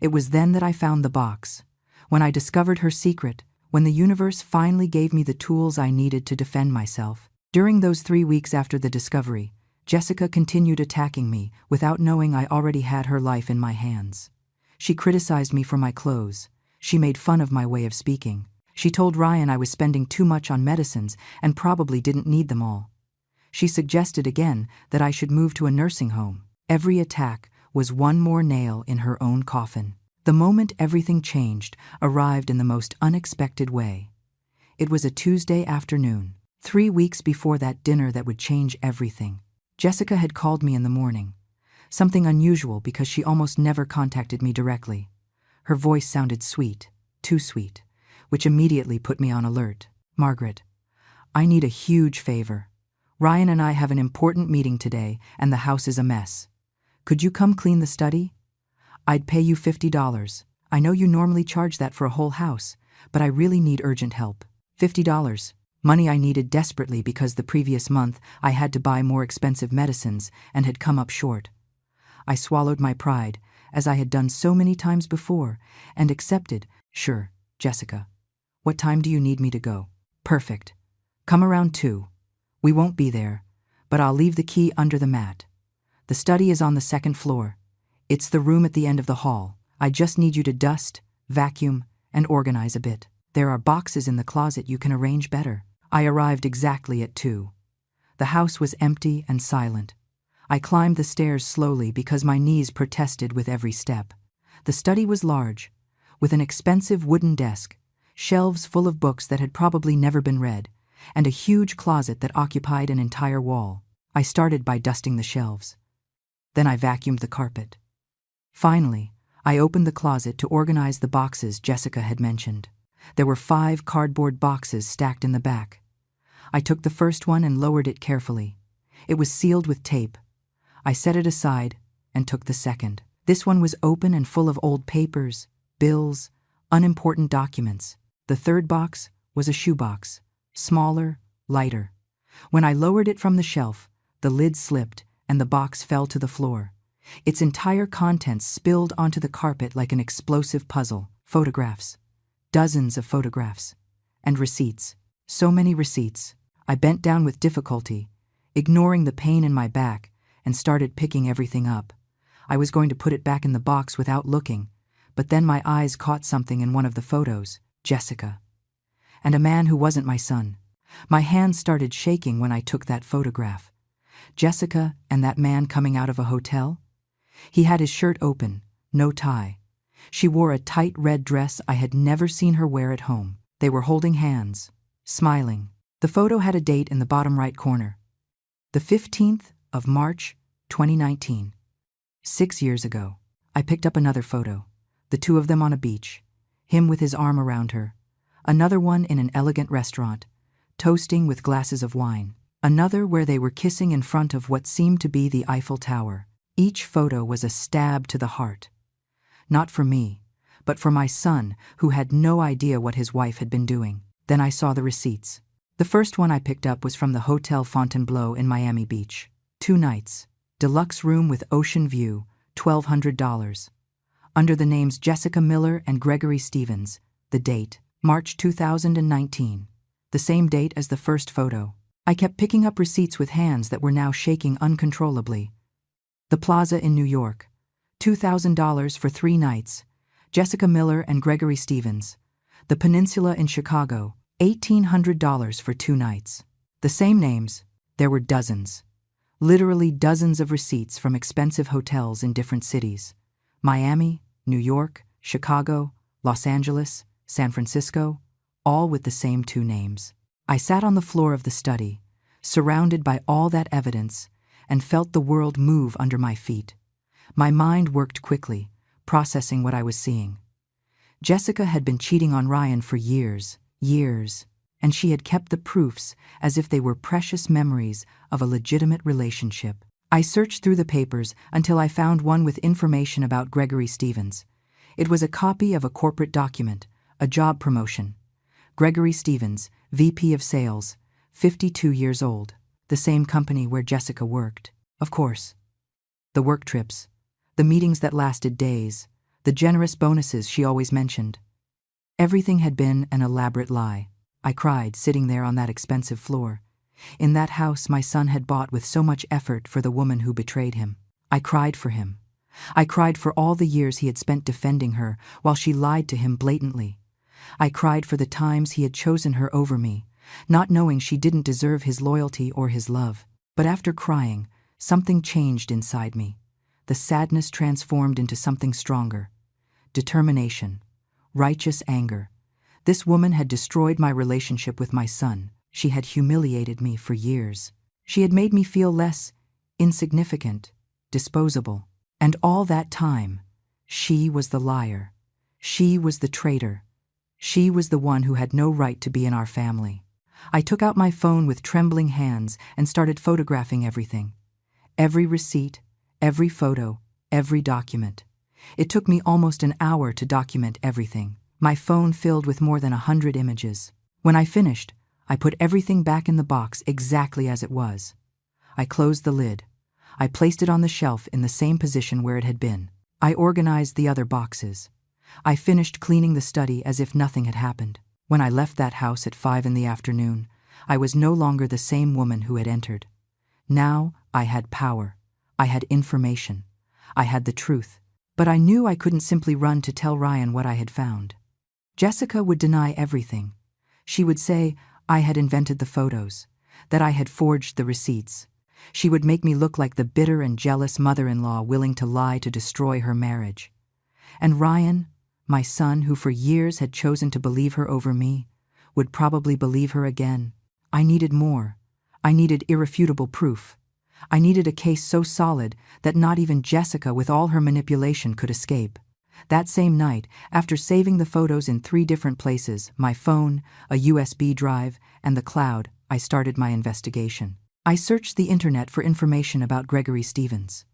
It was then that I found the box, when I discovered her secret, when the universe finally gave me the tools I needed to defend myself. During those 3 weeks after the discovery, Jessica continued attacking me without knowing I already had her life in my hands. She criticized me for my clothes. She made fun of my way of speaking. She told Ryan I was spending too much on medicines and probably didn't need them all. She suggested again that I should move to a nursing home. Every attack was one more nail in her own coffin. The moment everything changed arrived in the most unexpected way. It was a Tuesday afternoon, 3 weeks before that dinner that would change everything. Jessica had called me in the morning. Something unusual because she almost never contacted me directly. Her voice sounded sweet, too sweet, which immediately put me on alert. "Margaret, I need a huge favor. Ryan and I have an important meeting today and the house is a mess. Could you come clean the study? I'd pay you $50. I know you normally charge that for a whole house, but I really need urgent help." $50. Money I needed desperately because the previous month I had to buy more expensive medicines and had come up short. I swallowed my pride, as I had done so many times before, and accepted. "Sure, Jessica. What time do you need me to go?" "Perfect. Come around 2. We won't be there, but I'll leave the key under the mat. The study is on the 2nd floor. It's the room at the end of the hall. I just need you to dust, vacuum, and organize a bit. There are boxes in the closet you can arrange better." I arrived exactly at 2. The house was empty and silent. I climbed the stairs slowly because my knees protested with every step. The study was large, with an expensive wooden desk, shelves full of books that had probably never been read, and a huge closet that occupied an entire wall. I started by dusting the shelves. Then I vacuumed the carpet. Finally, I opened the closet to organize the boxes Jessica had mentioned. There were 5 cardboard boxes stacked in the back. I took the first one and lowered it carefully. It was sealed with tape. I set it aside and took the second. This one was open and full of old papers, bills, unimportant documents. The third box was a shoebox, smaller, lighter. When I lowered it from the shelf, the lid slipped and the box fell to the floor. Its entire contents spilled onto the carpet like an explosive puzzle. Photographs. Dozens of photographs. And receipts. So many receipts. I bent down with difficulty, ignoring the pain in my back, and started picking everything up. I was going to put it back in the box without looking, but then my eyes caught something in one of the photos, Jessica. And a man who wasn't my son. My hands started shaking when I took that photograph. Jessica and that man coming out of a hotel? He had his shirt open, no tie. She wore a tight red dress I had never seen her wear at home. They were holding hands, smiling. The photo had a date in the bottom right corner. The 15th of March, 2019. 6 years ago. I picked up another photo. The two of them on a beach. Him with his arm around her. Another one in an elegant restaurant, toasting with glasses of wine. Another where they were kissing in front of what seemed to be the Eiffel Tower. Each photo was a stab to the heart. Not for me, but for my son, who had no idea what his wife had been doing. Then I saw the receipts. The first one I picked up was from the Hotel Fontainebleau in Miami Beach. 2 nights. Deluxe room with ocean view, $1,200. Under the names Jessica Miller and Gregory Stevens. The date, March 2019. The same date as the first photo. I kept picking up receipts with hands that were now shaking uncontrollably. The Plaza in New York. $2,000 for 3 nights. Jessica Miller and Gregory Stevens. The Peninsula in Chicago. $1,800 for 2 nights. The same names. There were dozens. Literally dozens of receipts from expensive hotels in different cities. Miami, New York, Chicago, Los Angeles, San Francisco, all with the same 2 names. I sat on the floor of the study, surrounded by all that evidence, and felt the world move under my feet. My mind worked quickly, processing what I was seeing. Jessica had been cheating on Ryan for years, and she had kept the proofs as if they were precious memories of a legitimate relationship. I searched through the papers until I found one with information about Gregory Stevens. It was a copy of a corporate document, a job promotion. Gregory Stevens, VP of Sales, 52 years old, the same company where Jessica worked. Of course. The work trips, the meetings that lasted days, the generous bonuses she always mentioned. Everything had been an elaborate lie. I cried, sitting there on that expensive floor. In that house my son had bought with so much effort for the woman who betrayed him. I cried for him. I cried for all the years he had spent defending her while she lied to him blatantly. I cried for the times he had chosen her over me, not knowing she didn't deserve his loyalty or his love. But after crying, something changed inside me. The sadness transformed into something stronger. Determination. Righteous anger. This woman had destroyed my relationship with my son. She had humiliated me for years. She had made me feel less insignificant, disposable. And all that time, she was the liar. She was the traitor. She was the one who had no right to be in our family. I took out my phone with trembling hands and started photographing everything. Every receipt, every photo, every document. It took me almost an hour to document everything. My phone filled with more than 100 images. When I finished, I put everything back in the box exactly as it was. I closed the lid. I placed it on the shelf in the same position where it had been. I organized the other boxes. I finished cleaning the study as if nothing had happened. When I left that house at 5 in the afternoon, I was no longer the same woman who had entered. Now I had power. I had information. I had the truth. But I knew I couldn't simply run to tell Ryan what I had found. Jessica would deny everything. She would say I had invented the photos, that I had forged the receipts. She would make me look like the bitter and jealous mother-in-law willing to lie to destroy her marriage. And Ryan, my son who for years had chosen to believe her over me, would probably believe her again. I needed more. I needed irrefutable proof. I needed a case so solid that not even Jessica with all her manipulation could escape. That same night, after saving the photos in 3 different places, my phone, a USB drive, and the cloud, I started my investigation. I searched the internet for information about Gregory Stevens.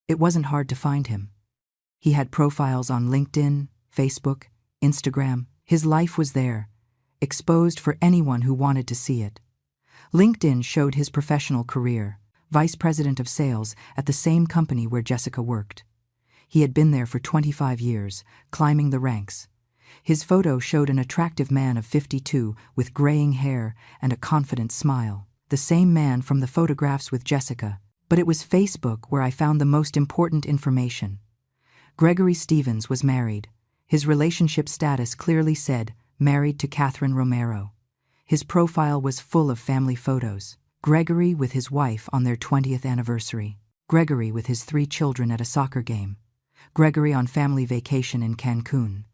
It wasn't hard to find him. He had profiles on LinkedIn, Facebook, Instagram. His life was there, exposed for anyone who wanted to see it. LinkedIn showed his professional career, vice president of sales at the same company where Jessica worked. He had been there for 25 years, climbing the ranks. His photo showed an attractive man of 52 with graying hair and a confident smile. The same man from the photographs with Jessica. But it was Facebook where I found the most important information. Gregory Stevens was married. His relationship status clearly said, married to Catherine Romero. His profile was full of family photos. Gregory with his wife on their 20th anniversary. Gregory with his 3 children at a soccer game. Gregory on family vacation in Cancun.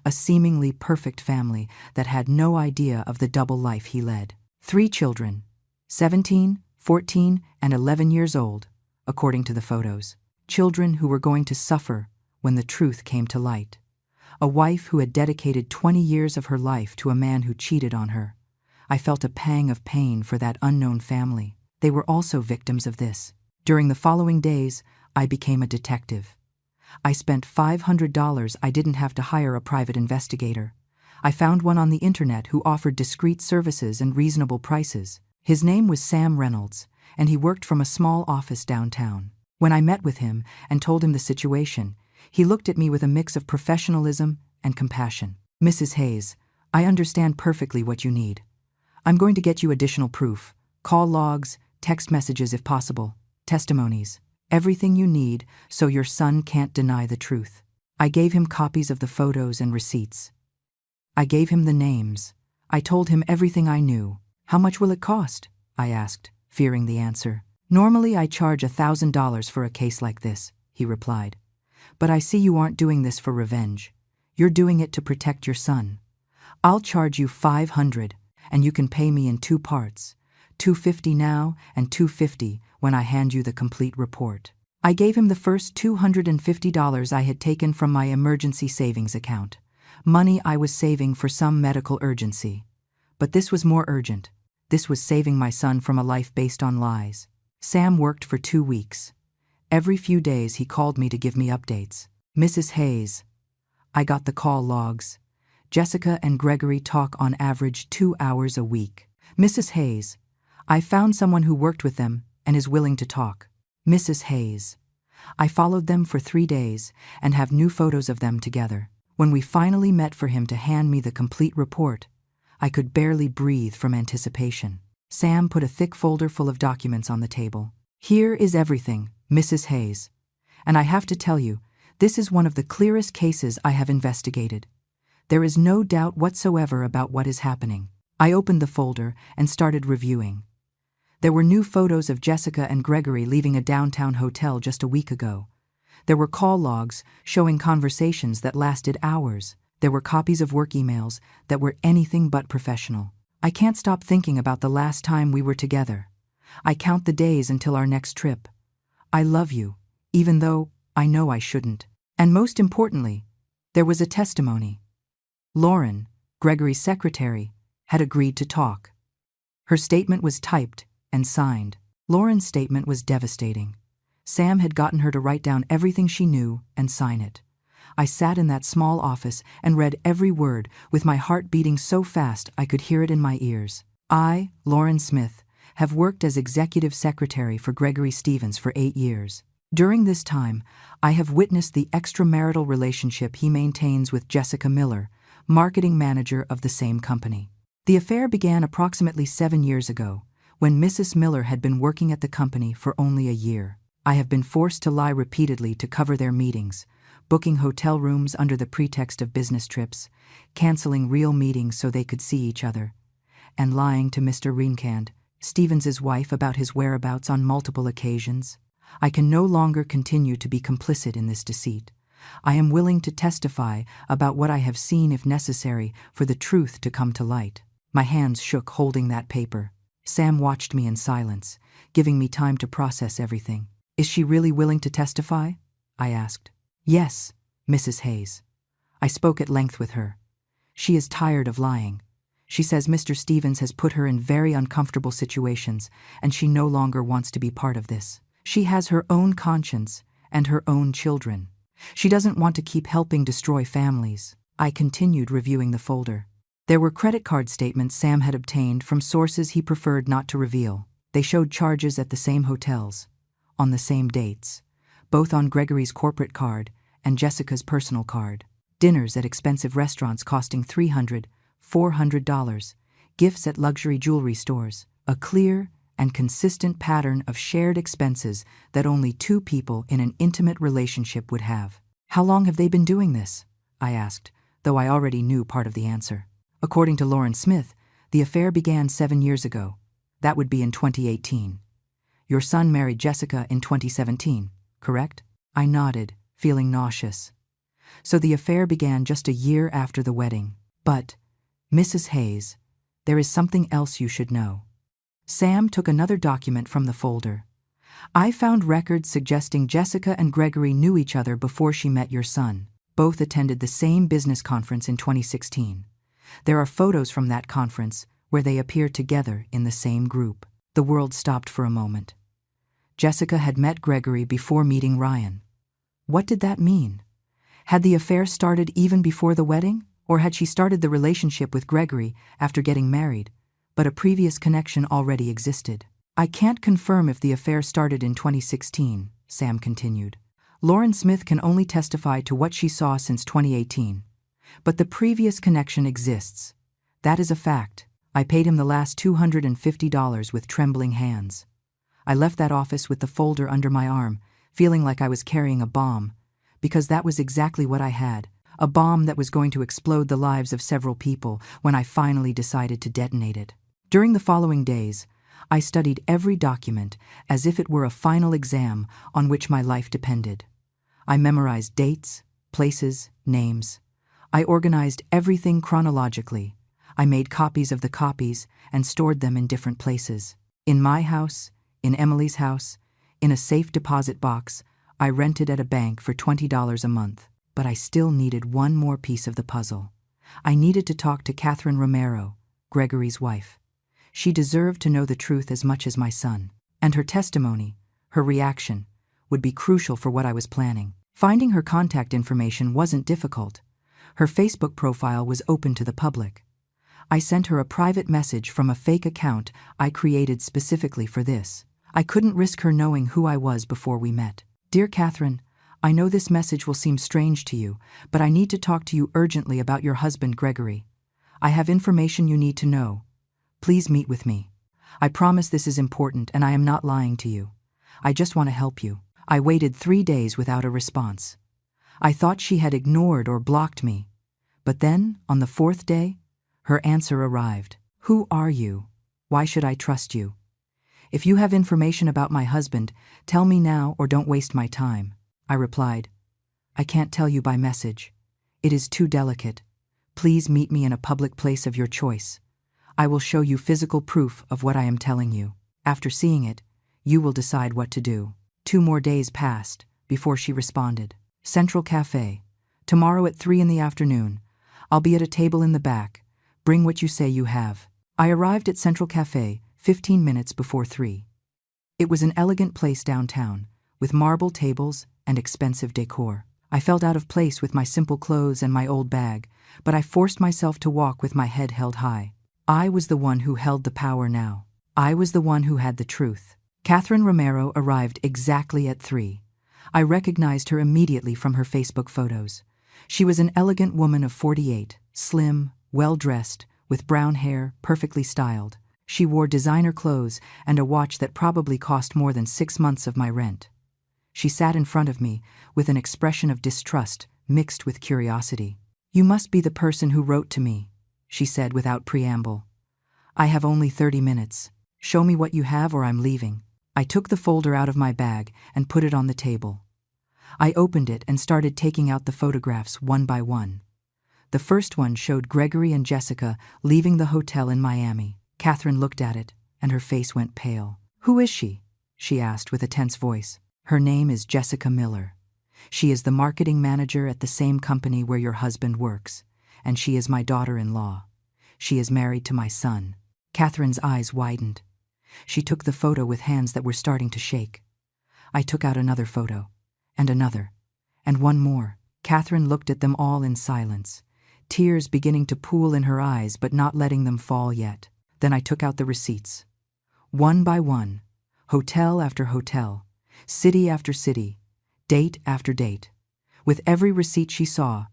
A seemingly perfect family that had no idea of the double life he led. 3 children, 17, 14, and 11 years old, according to the photos. Children who were going to suffer when the truth came to light. A wife who had dedicated 20 years of her life to a man who cheated on her. I felt a pang of pain for that unknown family. They were also victims of this. During the following days, I became a detective. I spent $500. I didn't have to hire a private investigator. I found one on the internet who offered discreet services and reasonable prices. His name was Sam Reynolds, and he worked from a small office downtown. When I met with him and told him the situation, he looked at me with a mix of professionalism and compassion. Mrs. Hayes, I understand perfectly what you need. I'm going to get you additional proof, call logs, text messages if possible, testimonies, everything you need so your son can't deny the truth. I gave him copies of the photos and receipts. I gave him the names. I told him everything I knew. How much will it cost? I asked, fearing the answer. Normally I charge $1,000 for a case like this, he replied. But I see you aren't doing this for revenge. You're doing it to protect your son. I'll charge you $500, and you can pay me in 2 parts, $250 now and $250 when I hand you the complete report. I gave him the first $250 I had taken from my emergency savings account, money I was saving for some medical urgency. But this was more urgent. This was saving my son from a life based on lies. Sam worked for 2 weeks. Every few days he called me to give me updates. Mrs. Hayes. I got the call logs. Jessica and Gregory talk on average 2 hours a week. Mrs. Hayes. I found someone who worked with them and is willing to talk. Mrs. Hayes. I followed them for 3 days and have new photos of them together. When we finally met for him to hand me the complete report, I could barely breathe from anticipation. Sam put a thick folder full of documents on the table. Here is everything, Mrs. Hayes. And I have to tell you, this is one of the clearest cases I have investigated. There is no doubt whatsoever about what is happening. I opened the folder and started reviewing. There were new photos of Jessica and Gregory leaving a downtown hotel just a week ago. There were call logs showing conversations that lasted hours. There were copies of work emails that were anything but professional. I can't stop thinking about the last time we were together. I count the days until our next trip. I love you, even though I know I shouldn't. And most importantly, there was a testimony. Lauren, Gregory's secretary, had agreed to talk. Her statement was typed and signed. Lauren's statement was devastating. Sam had gotten her to write down everything she knew and sign it. I sat in that small office and read every word with my heart beating so fast I could hear it in my ears. I, Lauren Smith, have worked as executive secretary for Gregory Stevens for 8 years. During this time, I have witnessed the extramarital relationship he maintains with Jessica Miller, marketing manager of the same company. The affair began approximately 7 years ago, when Mrs. Miller had been working at the company for only a year. I have been forced to lie repeatedly to cover their meetings, booking hotel rooms under the pretext of business trips, canceling real meetings so they could see each other, and lying to Mr. Reenkand, Stevens's wife, about his whereabouts on multiple occasions. I can no longer continue to be complicit in this deceit. I am willing to testify about what I have seen if necessary for the truth to come to light. My hands shook holding that paper. Sam watched me in silence, giving me time to process everything. Is she really willing to testify? I asked. Yes, Mrs. Hayes. I spoke at length with her. She is tired of lying. She says Mr. Stevens has put her in very uncomfortable situations, and she no longer wants to be part of this. She has her own conscience and her own children. She doesn't want to keep helping destroy families. I continued reviewing the folder. There were credit card statements Sam had obtained from sources he preferred not to reveal. They showed charges at the same hotels, on the same dates, both on Gregory's corporate card and Jessica's personal card. Dinners at expensive restaurants costing $300, $400, gifts at luxury jewelry stores. A clear and consistent pattern of shared expenses that only two people in an intimate relationship would have. How long have they been doing this? I asked, though I already knew part of the answer. According to Lauren Smith, the affair began 7 years ago. That would be in 2018. Your son married Jessica in 2017, correct? I nodded, feeling nauseous. So the affair began just a year after the wedding. But, Mrs. Hayes, there is something else you should know. Sam took another document from the folder. I found records suggesting Jessica and Gregory knew each other before she met your son. Both attended the same business conference in 2016. There are photos from that conference where they appear together in the same group. The world stopped for a moment. Jessica had met Gregory before meeting Ryan. What did that mean? Had the affair started even before the wedding, or had she started the relationship with Gregory after getting married, but a previous connection already existed? I can't confirm if the affair started in 2016, Sam continued. Lauren Smith can only testify to what she saw since 2018. But the previous connection exists. That is a fact. I paid him the last $250 with trembling hands. I left that office with the folder under my arm, feeling like I was carrying a bomb, because that was exactly what I had, a bomb that was going to explode the lives of several people when I finally decided to detonate it. During the following days, I studied every document as if it were a final exam on which my life depended. I memorized dates, places, names. I organized everything chronologically. I made copies of the copies and stored them in different places. In my house, in Emily's house, in a safe deposit box I rented at a bank for $20 a month. But I still needed one more piece of the puzzle. I needed to talk to Catherine Romero, Gregory's wife. She deserved to know the truth as much as my son. And her testimony, her reaction, would be crucial for what I was planning. Finding her contact information wasn't difficult. Her Facebook profile was open to the public. I sent her a private message from a fake account I created specifically for this. I couldn't risk her knowing who I was before we met. Dear Catherine, I know this message will seem strange to you, but I need to talk to you urgently about your husband Gregory. I have information you need to know. Please meet with me. I promise this is important and I am not lying to you. I just want to help you. I waited 3 days without a response. I thought she had ignored or blocked me. But then, on the 4th day, her answer arrived. Who are you? Why should I trust you? If you have information about my husband, tell me now or don't waste my time. I replied, I can't tell you by message. It is too delicate. Please meet me in a public place of your choice. I will show you physical proof of what I am telling you. After seeing it, you will decide what to do. 2 more days passed before she responded. Central Cafe. Tomorrow at 3 in the afternoon. I'll be at a table in the back. Bring what you say you have. I arrived at Central Cafe 15 minutes before 3. It was an elegant place downtown, with marble tables and expensive decor. I felt out of place with my simple clothes and my old bag, but I forced myself to walk with my head held high. I was the one who held the power now. I was the one who had the truth. Catherine Romero arrived exactly at 3. I recognized her immediately from her Facebook photos. She was an elegant woman of 48, slim, well-dressed, with brown hair, perfectly styled. She wore designer clothes and a watch that probably cost more than 6 months of my rent. She sat in front of me with an expression of distrust mixed with curiosity. You must be the person who wrote to me, she said without preamble. I have only 30 minutes. Show me what you have or I'm leaving. I took the folder out of my bag and put it on the table. I opened it and started taking out the photographs one by one. The first one showed Gregory and Jessica leaving the hotel in Miami. Catherine looked at it, and her face went pale. Who is she? She asked with a tense voice. Her name is Jessica Miller. She is the marketing manager at the same company where your husband works, and she is my daughter-in-law. She is married to my son. Catherine's eyes widened. She took the photo with hands that were starting to shake. I took out another photo, and another, and one more. Catherine looked at them all in silence, tears beginning to pool in her eyes but not letting them fall yet. Then I took out the receipts. One by one, hotel after hotel, city after city, date after date. With every receipt she saw,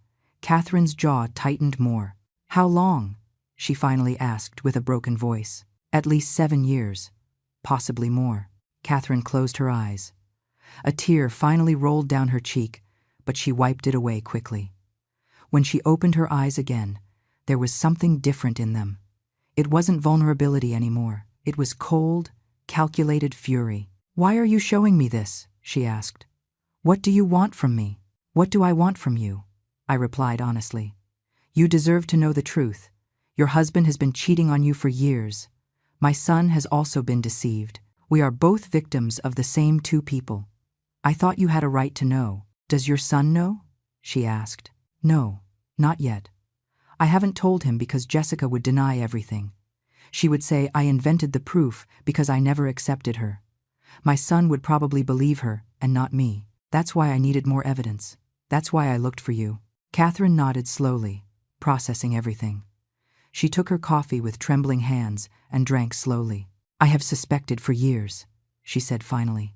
Catherine's jaw tightened more. How long? She finally asked with a broken voice. At least 7 years. possibly more. Catherine closed her eyes. A tear finally rolled down her cheek, but she wiped it away quickly. When she opened her eyes again, there was something different in them. It wasn't vulnerability anymore. It was cold, calculated fury. "Why are you showing me this?" she asked. "What do you want from me?" "What do I want from you?" I replied honestly. "You deserve to know the truth. Your husband has been cheating on you for years. My son has also been deceived. We are both victims of the same two people. I thought you had a right to know. Does your son know?" she asked. "No, not yet. I haven't told him because Jessica would deny everything. She would say I invented the proof because I never accepted her. My son would probably believe her and not me. That's why I needed more evidence. That's why I looked for you." Catherine nodded slowly, processing everything. She took her coffee with trembling hands and drank slowly. "I have suspected for years," she said finally.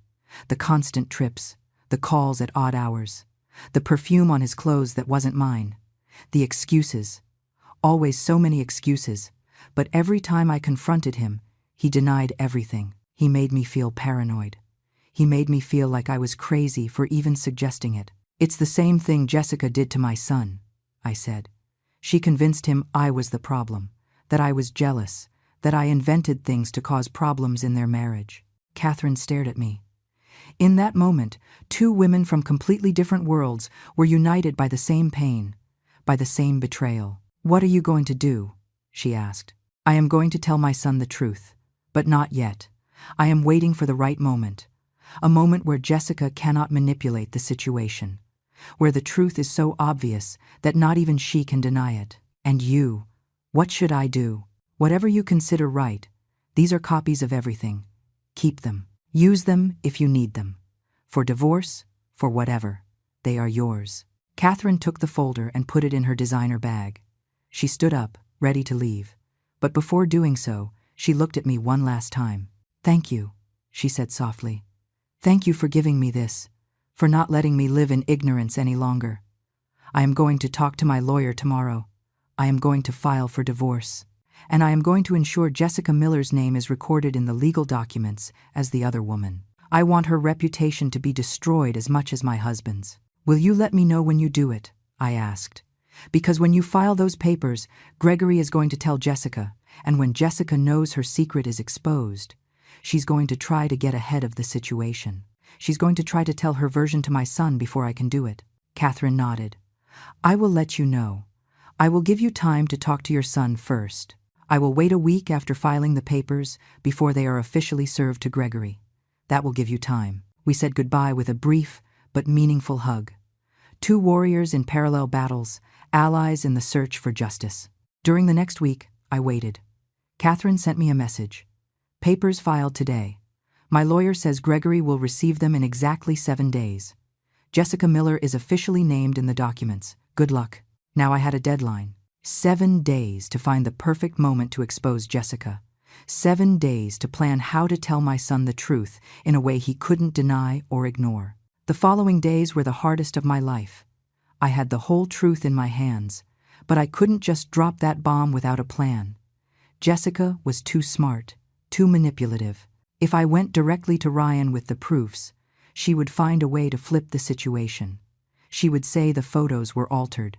"The constant trips, the calls at odd hours, the perfume on his clothes that wasn't mine, the excuses. Always so many excuses, but every time I confronted him, he denied everything. He made me feel paranoid. He made me feel like I was crazy for even suggesting it. It's the same thing Jessica did to my son," I said. "She convinced him I was the problem, that I was jealous, that I invented things to cause problems in their marriage." Catherine stared at me. In that moment, two women from completely different worlds were united by the same pain, by the same betrayal. "What are you going to do?" she asked. "I am going to tell my son the truth, but not yet. I am waiting for the right moment, a moment where Jessica cannot manipulate the situation, where the truth is so obvious that not even she can deny it. And you, what should I do? Whatever you consider right, these are copies of everything. Keep them. Use them if you need them. For divorce, for whatever, they are yours." Catherine took the folder and put it in her designer bag. She stood up, ready to leave. But before doing so, she looked at me one last time. "Thank you," she said softly. "Thank you for giving me this, for not letting me live in ignorance any longer. I am going to talk to my lawyer tomorrow. I am going to file for divorce. And I am going to ensure Jessica Miller's name is recorded in the legal documents as the other woman. I want her reputation to be destroyed as much as my husband's." "Will you let me know when you do it?" I asked. "Because when you file those papers, Gregory is going to tell Jessica, and when Jessica knows her secret is exposed, she's going to try to get ahead of the situation. She's going to try to tell her version to my son before I can do it." Catherine nodded. "I will let you know. I will give you time to talk to your son first. I will wait a week after filing the papers before they are officially served to Gregory. That will give you time." We said goodbye with a brief but meaningful hug. Two warriors in parallel battles, allies in the search for justice. During the next week, I waited. Catherine sent me a message. "Papers filed today. My lawyer says Gregory will receive them in exactly 7 days. Jessica Miller is officially named in the documents. Good luck." Now I had a deadline. 7 days to find the perfect moment to expose Jessica. 7 days to plan how to tell my son the truth in a way he couldn't deny or ignore. The following days were the hardest of my life. I had the whole truth in my hands, but I couldn't just drop that bomb without a plan. Jessica was too smart, too manipulative. If I went directly to Ryan with the proofs, she would find a way to flip the situation. She would say the photos were altered,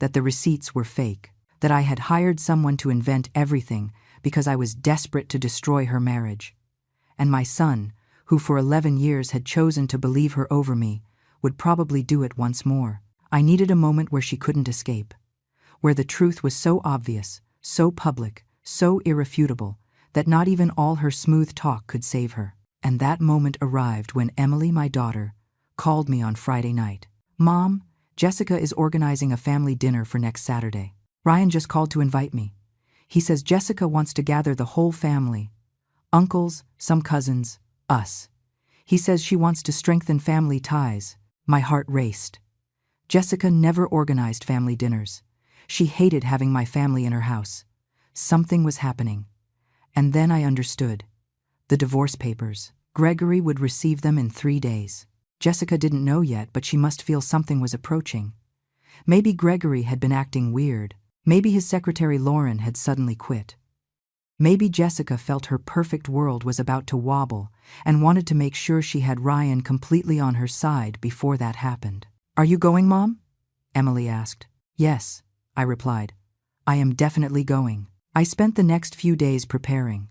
that the receipts were fake, that I had hired someone to invent everything because I was desperate to destroy her marriage. And my son, who for 11 years had chosen to believe her over me, would probably do it once more. I needed a moment where she couldn't escape, where the truth was so obvious, so public, so irrefutable, that not even all her smooth talk could save her. And that moment arrived when Emily, my daughter, called me on Friday night. "Mom, Jessica is organizing a family dinner for next Saturday. Ryan just called to invite me. He says Jessica wants to gather the whole family. Uncles, some cousins, us. He says she wants to strengthen family ties." My heart raced. Jessica never organized family dinners. She hated having my family in her house. Something was happening. And then I understood. The divorce papers. Gregory would receive them in 3 days. Jessica didn't know yet, but she must feel something was approaching. Maybe Gregory had been acting weird. Maybe his secretary Lauren had suddenly quit. Maybe Jessica felt her perfect world was about to wobble and wanted to make sure she had Ryan completely on her side before that happened. "Are you going, Mom?" Emily asked. "Yes," I replied. "I am definitely going." I spent the next few days preparing.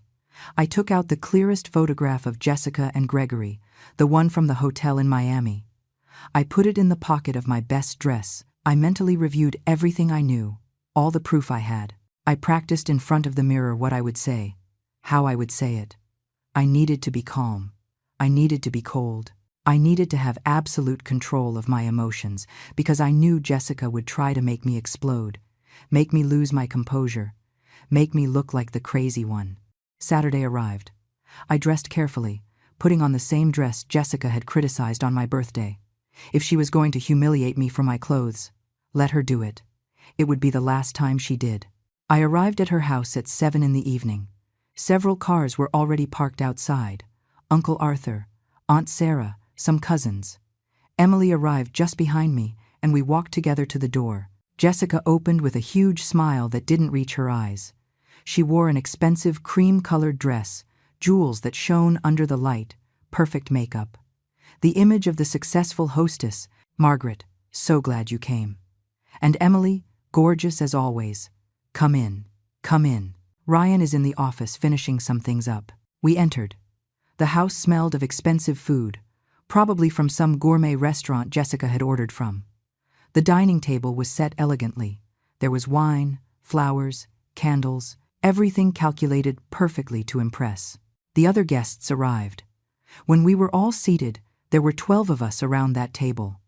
I took out the clearest photograph of Jessica and Gregory, the one from the hotel in Miami. I put it in the pocket of my best dress. I mentally reviewed everything I knew, all the proof I had. I practiced in front of the mirror what I would say, how I would say it. I needed to be calm. I needed to be cold. I needed to have absolute control of my emotions because I knew Jessica would try to make me explode, make me lose my composure, make me look like the crazy one. Saturday arrived. I dressed carefully, putting on the same dress Jessica had criticized on my birthday. If she was going to humiliate me for my clothes, let her do it. It would be the last time she did. I arrived at her house at 7 in the evening. Several cars were already parked outside. Uncle Arthur, Aunt Sarah, some cousins. Emily arrived just behind me, and we walked together to the door. Jessica opened with a huge smile that didn't reach her eyes. She wore an expensive cream-colored dress, jewels that shone under the light, perfect makeup. The image of the successful hostess. "Margaret, so glad you came." And Emily, gorgeous as always. "Come in, come in. Ryan is in the office finishing some things up." We entered. The house smelled of expensive food, probably from some gourmet restaurant Jessica had ordered from. The dining table was set elegantly. There was wine, flowers, candles, everything calculated perfectly to impress. The other guests arrived. When we were all seated, there were 12 of us around that table.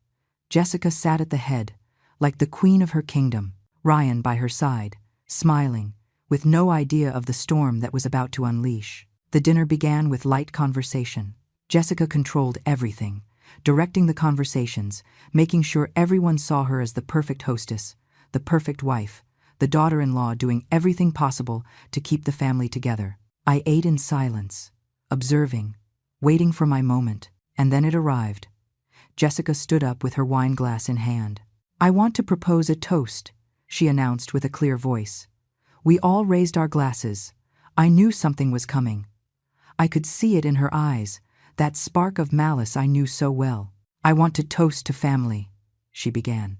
Jessica sat at the head, like the queen of her kingdom, Ryan by her side, smiling, with no idea of the storm that was about to unleash. The dinner began with light conversation. Jessica controlled everything, directing the conversations, making sure everyone saw her as the perfect hostess, the perfect wife, the daughter-in-law doing everything possible to keep the family together. I ate in silence, observing, waiting for my moment, and then it arrived. Jessica stood up with her wine glass in hand. "I want to propose a toast," she announced with a clear voice. We all raised our glasses. I knew something was coming. I could see it in her eyes, that spark of malice I knew so well. "I want to toast to family," she began,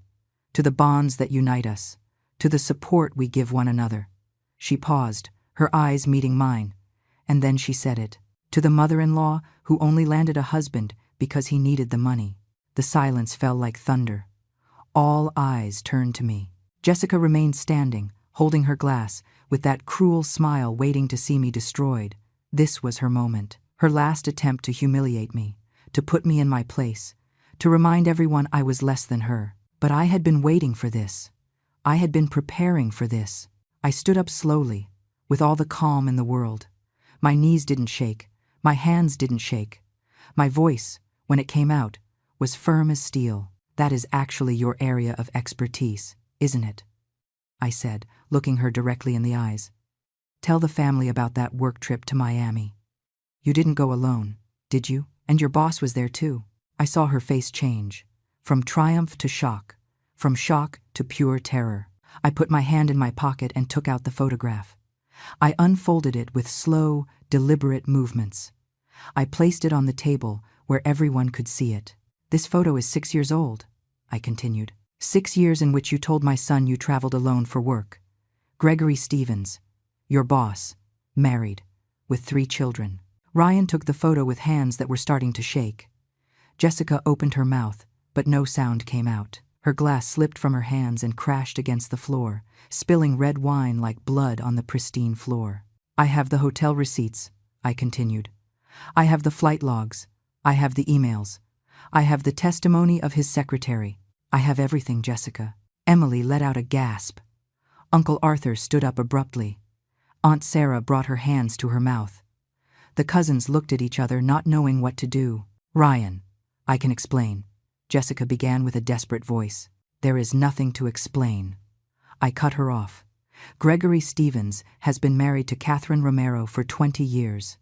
"to the bonds that unite us, to the support we give one another." She paused, her eyes meeting mine, and then she said it. "To the mother-in-law who only landed a husband because he needed the money." The silence fell like thunder. All eyes turned to me. Jessica remained standing, holding her glass, with that cruel smile waiting to see me destroyed. This was her moment, her last attempt to humiliate me, to put me in my place, to remind everyone I was less than her. But I had been waiting for this. I had been preparing for this. I stood up slowly, with all the calm in the world. My knees didn't shake, my hands didn't shake. My voice, when it came out, was firm as steel. "That is actually your area of expertise, isn't it?" I said, looking her directly in the eyes. "Tell the family about that work trip to Miami. You didn't go alone, did you? And your boss was there too." I saw her face change, from triumph to shock, from shock to pure terror. I put my hand in my pocket and took out the photograph. I unfolded it with slow, deliberate movements. I placed it on the table where everyone could see it. "This photo is 6 years old," I continued. 6 years in which you told my son you traveled alone for work. Gregory Stevens, your boss, married, with 3 children. Ryan took the photo with hands that were starting to shake. Jessica opened her mouth, but no sound came out. Her glass slipped from her hands and crashed against the floor, spilling red wine like blood on the pristine floor. "I have the hotel receipts," I continued. "I have the flight logs. I have the emails. I have the testimony of his secretary. I have everything, Jessica." Emily let out a gasp. Uncle Arthur stood up abruptly. Aunt Sarah brought her hands to her mouth. The cousins looked at each other, not knowing what to do. "Ryan, I can explain," Jessica began with a desperate voice. "There is nothing to explain." I cut her off. "Gregory Stevens has been married to Catherine Romero for 20 years.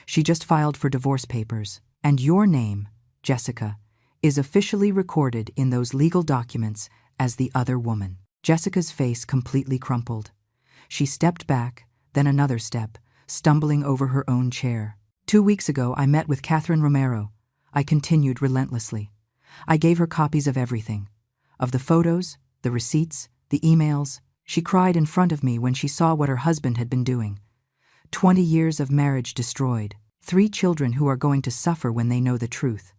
She just filed for divorce papers. And your name, Jessica, is officially recorded in those legal documents as the other woman." Jessica's face completely crumpled. She stepped back, then another step, stumbling over her own chair. 2 weeks ago, I met with Catherine Romero. I continued relentlessly. I gave her copies of everything. Of the photos, the receipts, the emails. She cried in front of me when she saw what her husband had been doing. 20 years of marriage destroyed. 3 children who are going to suffer when they know the truth.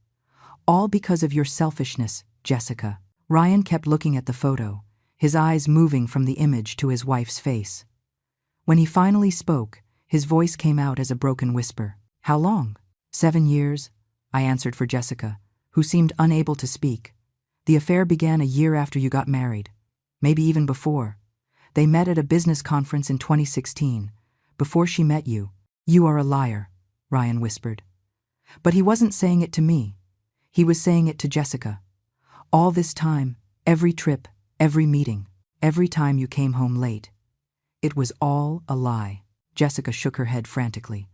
All because of your selfishness, Jessica. Ryan kept looking at the photo, his eyes moving from the image to his wife's face. When he finally spoke, his voice came out as a broken whisper. How long? 7 years, I answered for Jessica, who seemed unable to speak. The affair began a year after you got married. Maybe even before. They met at a business conference in 2016, before she met you. You are a liar, Ryan whispered. But he wasn't saying it to me. He was saying it to Jessica. All this time, every trip, every meeting, every time you came home late. It was all a lie. Jessica shook her head frantically.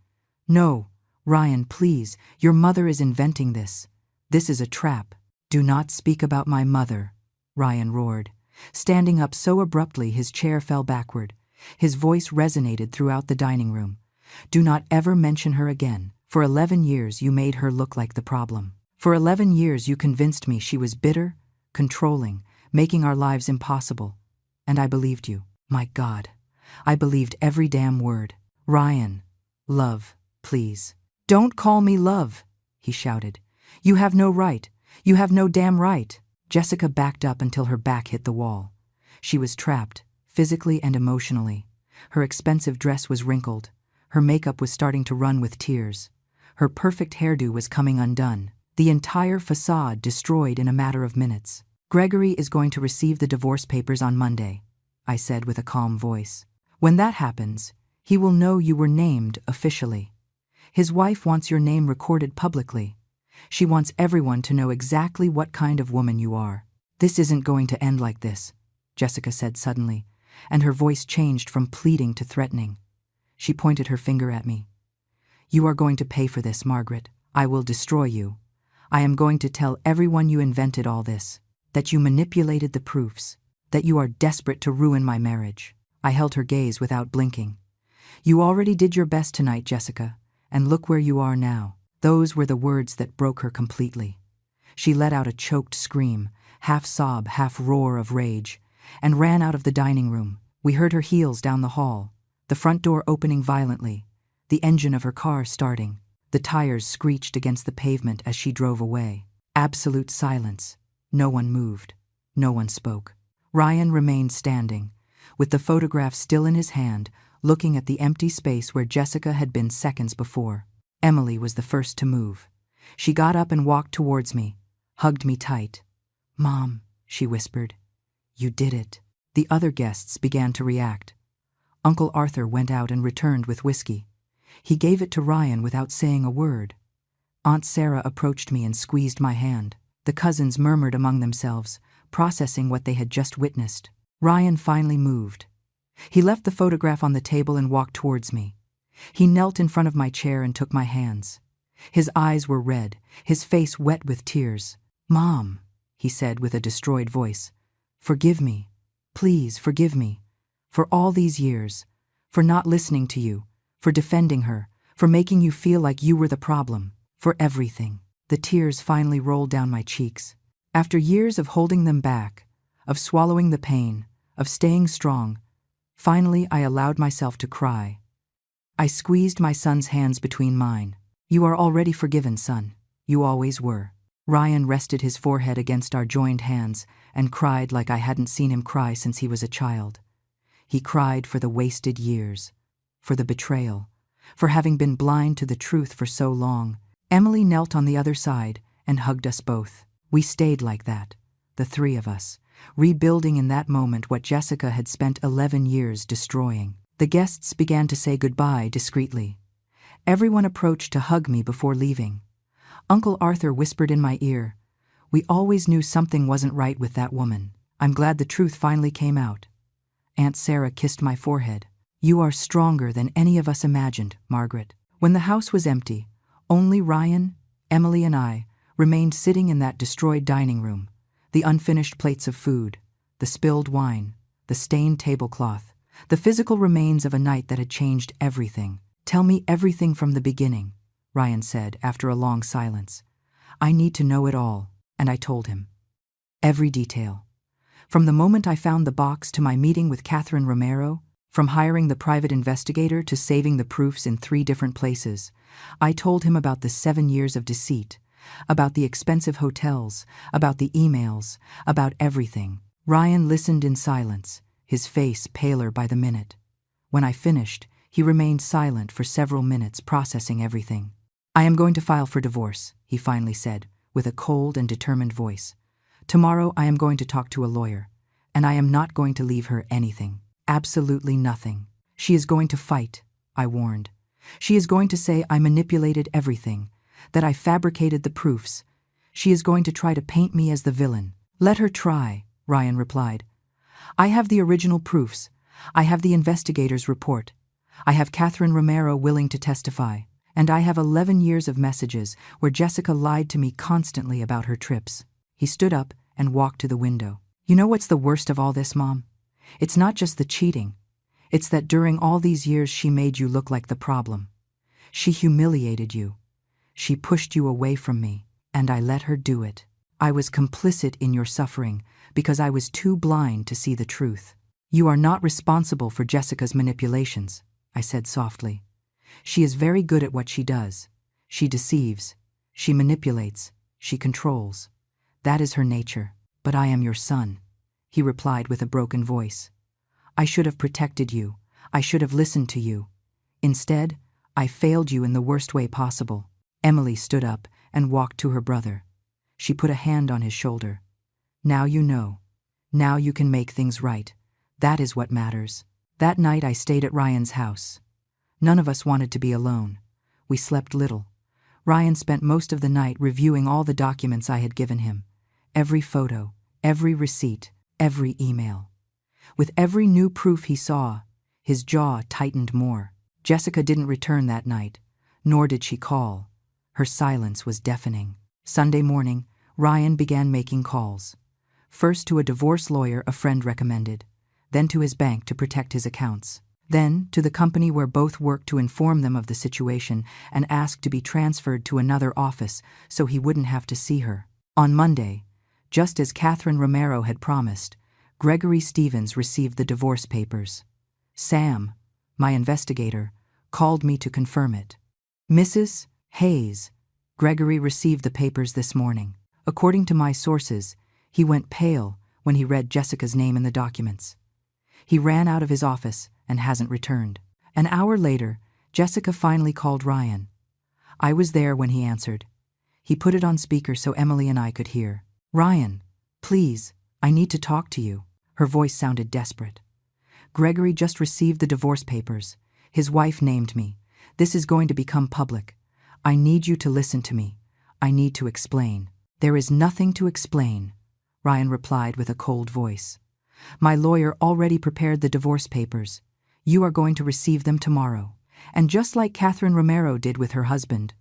No, Ryan, please, your mother is inventing this. This is a trap. Do not speak about my mother, Ryan roared. Standing up so abruptly his chair fell backward. His voice resonated throughout the dining room. Do not ever mention her again. For 11 years you made her look like the problem. For 11 years you convinced me she was bitter, controlling, making our lives impossible. And I believed you. My God, I believed every damn word. Ryan, love, please. Don't call me love, he shouted. You have no right. You have no damn right. Jessica backed up until her back hit the wall. She was trapped, physically and emotionally. Her expensive dress was wrinkled. Her makeup was starting to run with tears. Her perfect hairdo was coming undone. The entire facade destroyed in a matter of minutes. Gregory is going to receive the divorce papers on Monday, I said with a calm voice. When that happens, he will know you were named officially. His wife wants your name recorded publicly. She wants everyone to know exactly what kind of woman you are. This isn't going to end like this, Jessica said suddenly, and her voice changed from pleading to threatening. She pointed her finger at me. You are going to pay for this, Margaret. I will destroy you. I am going to tell everyone you invented all this, that you manipulated the proofs, that you are desperate to ruin my marriage. I held her gaze without blinking. You already did your best tonight, Jessica, and look where you are now. Those were the words that broke her completely. She let out a choked scream, half sob, half roar of rage, and ran out of the dining room. We heard her heels down the hall, the front door opening violently, the engine of her car starting. The tires screeched against the pavement as she drove away. Absolute silence. No one moved. No one spoke. Ryan remained standing, with the photograph still in his hand, looking at the empty space where Jessica had been seconds before. Emily was the first to move. She got up and walked towards me, hugged me tight. Mom, she whispered. You did it. The other guests began to react. Uncle Arthur went out and returned with whiskey. He gave it to Ryan without saying a word. Aunt Sarah approached me and squeezed my hand. The cousins murmured among themselves, processing what they had just witnessed. Ryan finally moved. He left the photograph on the table and walked towards me. He knelt in front of my chair and took my hands. His eyes were red, his face wet with tears. Mom, he said with a destroyed voice, forgive me. Please forgive me. For all these years. For not listening to you. For defending her. For making you feel like you were the problem. For everything. The tears finally rolled down my cheeks. After years of holding them back, of swallowing the pain, of staying strong, finally I allowed myself to cry. I squeezed my son's hands between mine. You are already forgiven, son. You always were. Ryan rested his forehead against our joined hands and cried like I hadn't seen him cry since he was a child. He cried for the wasted years, for the betrayal, for having been blind to the truth for so long. Emily knelt on the other side and hugged us both. We stayed like that, the 3 of us, rebuilding in that moment what Jessica had spent 11 years destroying. The guests began to say goodbye discreetly. Everyone approached to hug me before leaving. Uncle Arthur whispered in my ear, we always knew something wasn't right with that woman. I'm glad the truth finally came out. Aunt Sarah kissed my forehead. You are stronger than any of us imagined, Margaret. When the house was empty, only Ryan, Emily, and I remained sitting in that destroyed dining room. The unfinished plates of food, the spilled wine, the stained tablecloth, the physical remains of a night that had changed everything. Tell me everything from the beginning, Ryan said after a long silence. I need to know it all, and I told him. Every detail. From the moment I found the box to my meeting with Catherine Romero, from hiring the private investigator to saving the proofs in 3 different places, I told him about the 7 years of deceit, about the expensive hotels, about the emails, about everything. Ryan listened in silence, his face paler by the minute. When I finished, he remained silent for several minutes, processing everything. I am going to file for divorce, he finally said, with a cold and determined voice. Tomorrow I am going to talk to a lawyer, and I am not going to leave her anything. Absolutely nothing. She is going to fight, I warned. She is going to say I manipulated everything, that I fabricated the proofs. She is going to try to paint me as the villain. Let her try, Ryan replied. I have the original proofs. I have the investigator's report. I have Catherine Romero willing to testify. And I have 11 years of messages where Jessica lied to me constantly about her trips. He stood up and walked to the window. You know what's the worst of all this, Mom? It's not just the cheating. It's that during all these years she made you look like the problem. She humiliated you. She pushed you away from me, and I let her do it. I was complicit in your suffering because I was too blind to see the truth. You are not responsible for Jessica's manipulations, I said softly. She is very good at what she does. She deceives. She manipulates. She controls. That is her nature. But I am your son, he replied with a broken voice. I should have protected you. I should have listened to you. Instead, I failed you in the worst way possible. Emily stood up and walked to her brother. She put a hand on his shoulder. Now you know. Now you can make things right. That is what matters. That night I stayed at Ryan's house. None of us wanted to be alone. We slept little. Ryan spent most of the night reviewing all the documents I had given him. Every photo, every receipt, every email. With every new proof he saw, his jaw tightened more. Jessica didn't return that night, nor did she call. Her silence was deafening. Sunday morning, Ryan began making calls. First to a divorce lawyer a friend recommended, then to his bank to protect his accounts. Then to the company where both worked to inform them of the situation and ask to be transferred to another office so he wouldn't have to see her. On Monday, just as Catherine Romero had promised, Gregory Stevens received the divorce papers. Sam, my investigator, called me to confirm it. Mrs. Hayes, Gregory received the papers this morning. According to my sources, he went pale when he read Jessica's name in the documents. He ran out of his office and hasn't returned. An hour later, Jessica finally called Ryan. I was there when he answered. He put it on speaker so Emily and I could hear. Ryan, please, I need to talk to you. Her voice sounded desperate. Gregory just received the divorce papers. His wife named me. This is going to become public. I need you to listen to me. I need to explain. There is nothing to explain, Ryan replied with a cold voice. My lawyer already prepared the divorce papers. You are going to receive them tomorrow. And just like Catherine Romero did with her husband,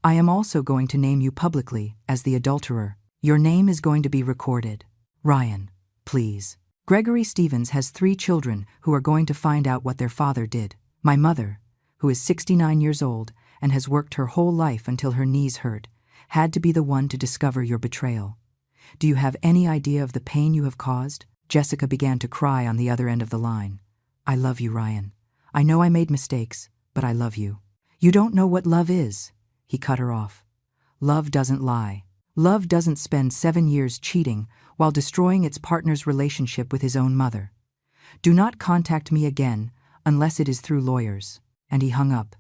I am also going to name you publicly as the adulterer. Your name is going to be recorded. Ryan, please. Gregory Stevens has 3 children who are going to find out what their father did. My mother, who is 69 years old and has worked her whole life until her knees hurt, had to be the one to discover your betrayal. Do you have any idea of the pain you have caused? Jessica began to cry on the other end of the line. I love you, Ryan. I know I made mistakes, but I love you. You don't know what love is. He cut her off. Love doesn't lie. Love doesn't spend 7 years cheating while destroying its partner's relationship with his own mother. Do not contact me again unless it is through lawyers. And he hung up.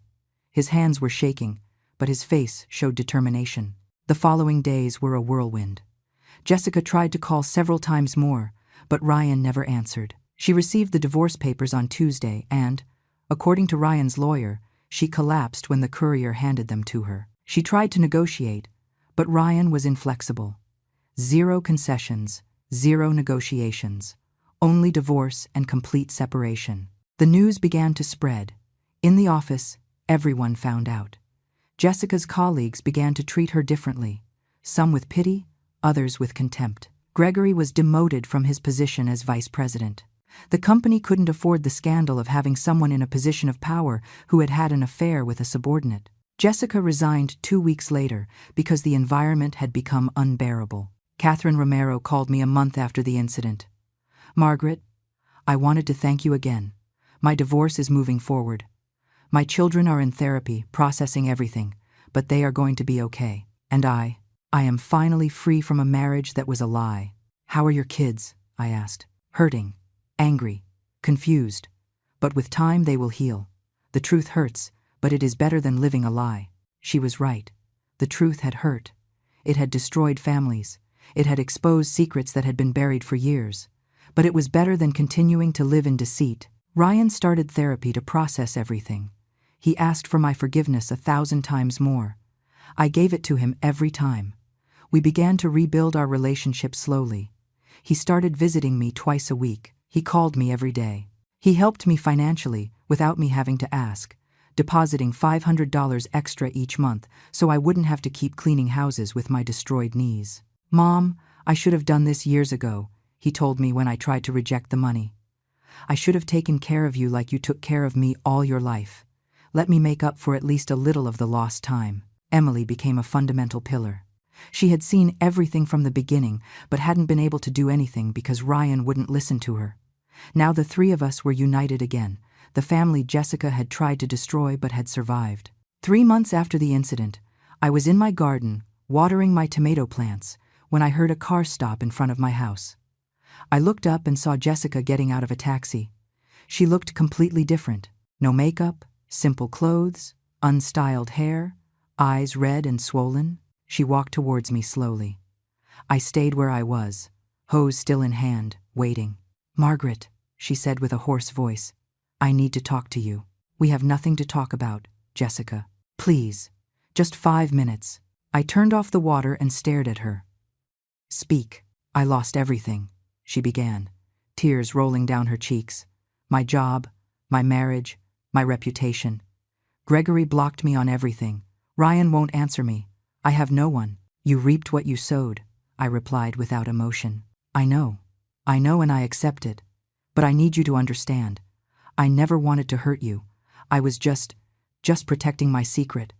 His hands were shaking, but his face showed determination. The following days were a whirlwind. Jessica tried to call several times more, but Ryan never answered. She received the divorce papers on Tuesday and, according to Ryan's lawyer, she collapsed when the courier handed them to her. She tried to negotiate, but Ryan was inflexible. 0 concessions, 0 negotiations, only divorce and complete separation. The news began to spread. In the office, everyone found out. Jessica's colleagues began to treat her differently, some with pity, others with contempt. Gregory was demoted from his position as vice president. The company couldn't afford the scandal of having someone in a position of power who had had an affair with a subordinate. Jessica resigned 2 weeks later because the environment had become unbearable. Catherine Romero called me a month after the incident. "Margaret, I wanted to thank you again. My divorce is moving forward. My children are in therapy, processing everything, but they are going to be okay. And I am finally free from a marriage that was a lie." "How are your kids?" I asked. "Hurting, angry, confused. But with time they will heal. The truth hurts, but it is better than living a lie." She was right. The truth had hurt. It had destroyed families. It had exposed secrets that had been buried for years. But it was better than continuing to live in deceit. Ryan started therapy to process everything. He asked for my forgiveness 1,000 times more. I gave it to him every time. We began to rebuild our relationship slowly. He started visiting me twice a week. He called me every day. He helped me financially without me having to ask, depositing $500 extra each month so I wouldn't have to keep cleaning houses with my destroyed knees. "Mom, I should have done this years ago," he told me when I tried to reject the money. "I should have taken care of you like you took care of me all your life. Let me make up for at least a little of the lost time." Emily became a fundamental pillar. She had seen everything from the beginning, but hadn't been able to do anything because Ryan wouldn't listen to her. Now the three of us were united again, the family Jessica had tried to destroy but had survived. 3 months after the incident, I was in my garden, watering my tomato plants, when I heard a car stop in front of my house. I looked up and saw Jessica getting out of a taxi. She looked completely different. No makeup, simple clothes, unstyled hair, eyes red and swollen. She walked towards me slowly. I stayed where I was, hose still in hand, waiting. "Margaret," she said with a hoarse voice, "I need to talk to you." "We have nothing to talk about, Jessica. Please, just 5 minutes." I turned off the water and stared at her. "Speak." "I lost everything," she began, tears rolling down her cheeks. "My job, my marriage, my reputation. Gregory blocked me on everything. Ryan won't answer me. I have no one." "You reaped what you sowed," I replied without emotion. I know, and I accept it. But I need you to understand. I never wanted to hurt you. I was just protecting my secret.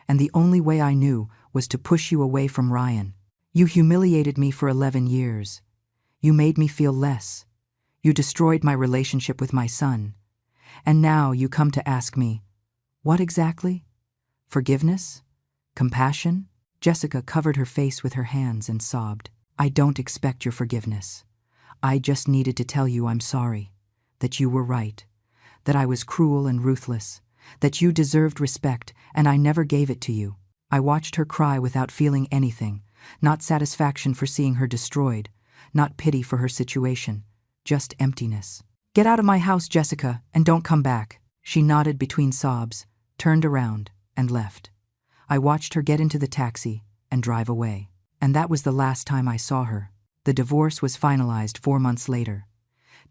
And the only way I knew was to push you away from Ryan. You humiliated me for 11 years. You made me feel less. You destroyed my relationship with my son. And now you come to ask me, what exactly? Forgiveness? Compassion? Jessica covered her face with her hands and sobbed. "I don't expect your forgiveness. I just needed to tell you I'm sorry, that you were right, that I was cruel and ruthless, that you deserved respect and I never gave it to you." I watched her cry without feeling anything, not satisfaction for seeing her destroyed, not pity for her situation, just emptiness. "Get out of my house, Jessica, and don't come back." She nodded between sobs, turned around, and left. I watched her get into the taxi and drive away. And that was the last time I saw her. The divorce was finalized 4 months later.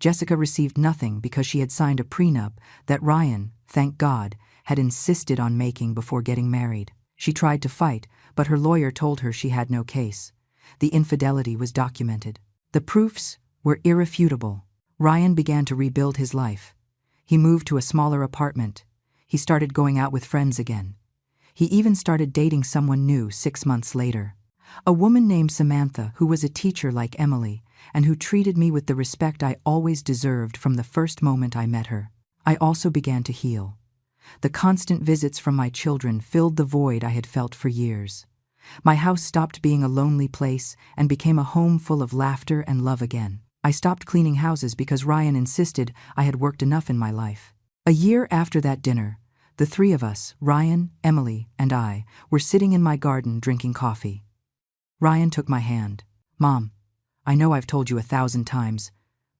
Jessica received nothing because she had signed a prenup that Ryan, thank God, had insisted on making before getting married. She tried to fight, but her lawyer told her she had no case. The infidelity was documented. The proofs were irrefutable. Ryan began to rebuild his life. He moved to a smaller apartment. He started going out with friends again. He even started dating someone new 6 months later. A woman named Samantha, who was a teacher like Emily, and who treated me with the respect I always deserved from the first moment I met her. I also began to heal. The constant visits from my children filled the void I had felt for years. My house stopped being a lonely place and became a home full of laughter and love again. I stopped cleaning houses because Ryan insisted I had worked enough in my life. A year after that dinner, the three of us, Ryan, Emily, and I, were sitting in my garden drinking coffee. Ryan took my hand. "Mom, I know I've told you 1,000 times,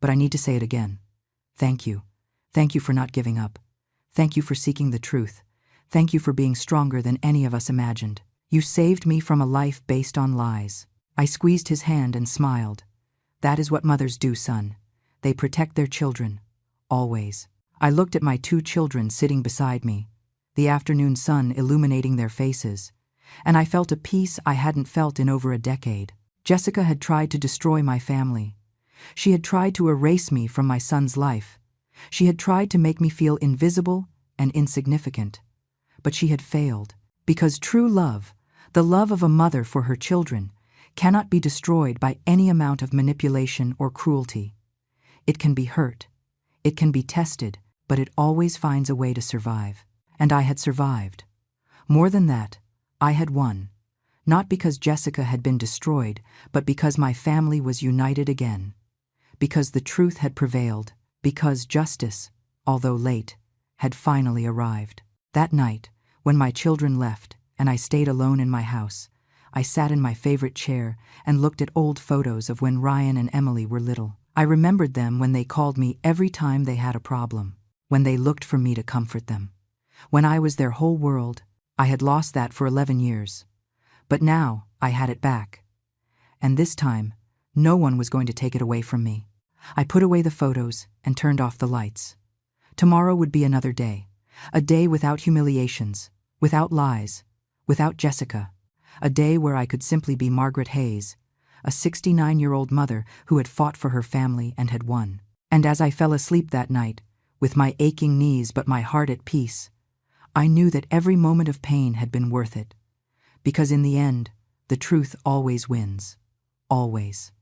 but I need to say it again. Thank you. Thank you for not giving up. Thank you for seeking the truth. Thank you for being stronger than any of us imagined. You saved me from a life based on lies." I squeezed his hand and smiled. "That is what mothers do, son. They protect their children. Always." I looked at my 2 children sitting beside me, the afternoon sun illuminating their faces, and I felt a peace I hadn't felt in over a decade. Jessica had tried to destroy my family. She had tried to erase me from my son's life. She had tried to make me feel invisible and insignificant. But she had failed, because true love, the love of a mother for her children, cannot be destroyed by any amount of manipulation or cruelty. It can be hurt, it can be tested, but it always finds a way to survive. And I had survived. More than that, I had won. Not because Jessica had been destroyed, but because my family was united again. Because the truth had prevailed, because justice, although late, had finally arrived. That night, when my children left and I stayed alone in my house, I sat in my favorite chair and looked at old photos of when Ryan and Emily were little. I remembered them when they called me every time they had a problem, when they looked for me to comfort them. When I was their whole world. I had lost that for 11 years. But now I had it back. And this time, no one was going to take it away from me. I put away the photos and turned off the lights. Tomorrow would be another day. A day without humiliations, without lies, without Jessica. A day where I could simply be Margaret Hayes, a 69-year-old mother who had fought for her family and had won. And as I fell asleep that night, with my aching knees but my heart at peace, I knew that every moment of pain had been worth it. Because in the end, the truth always wins. Always.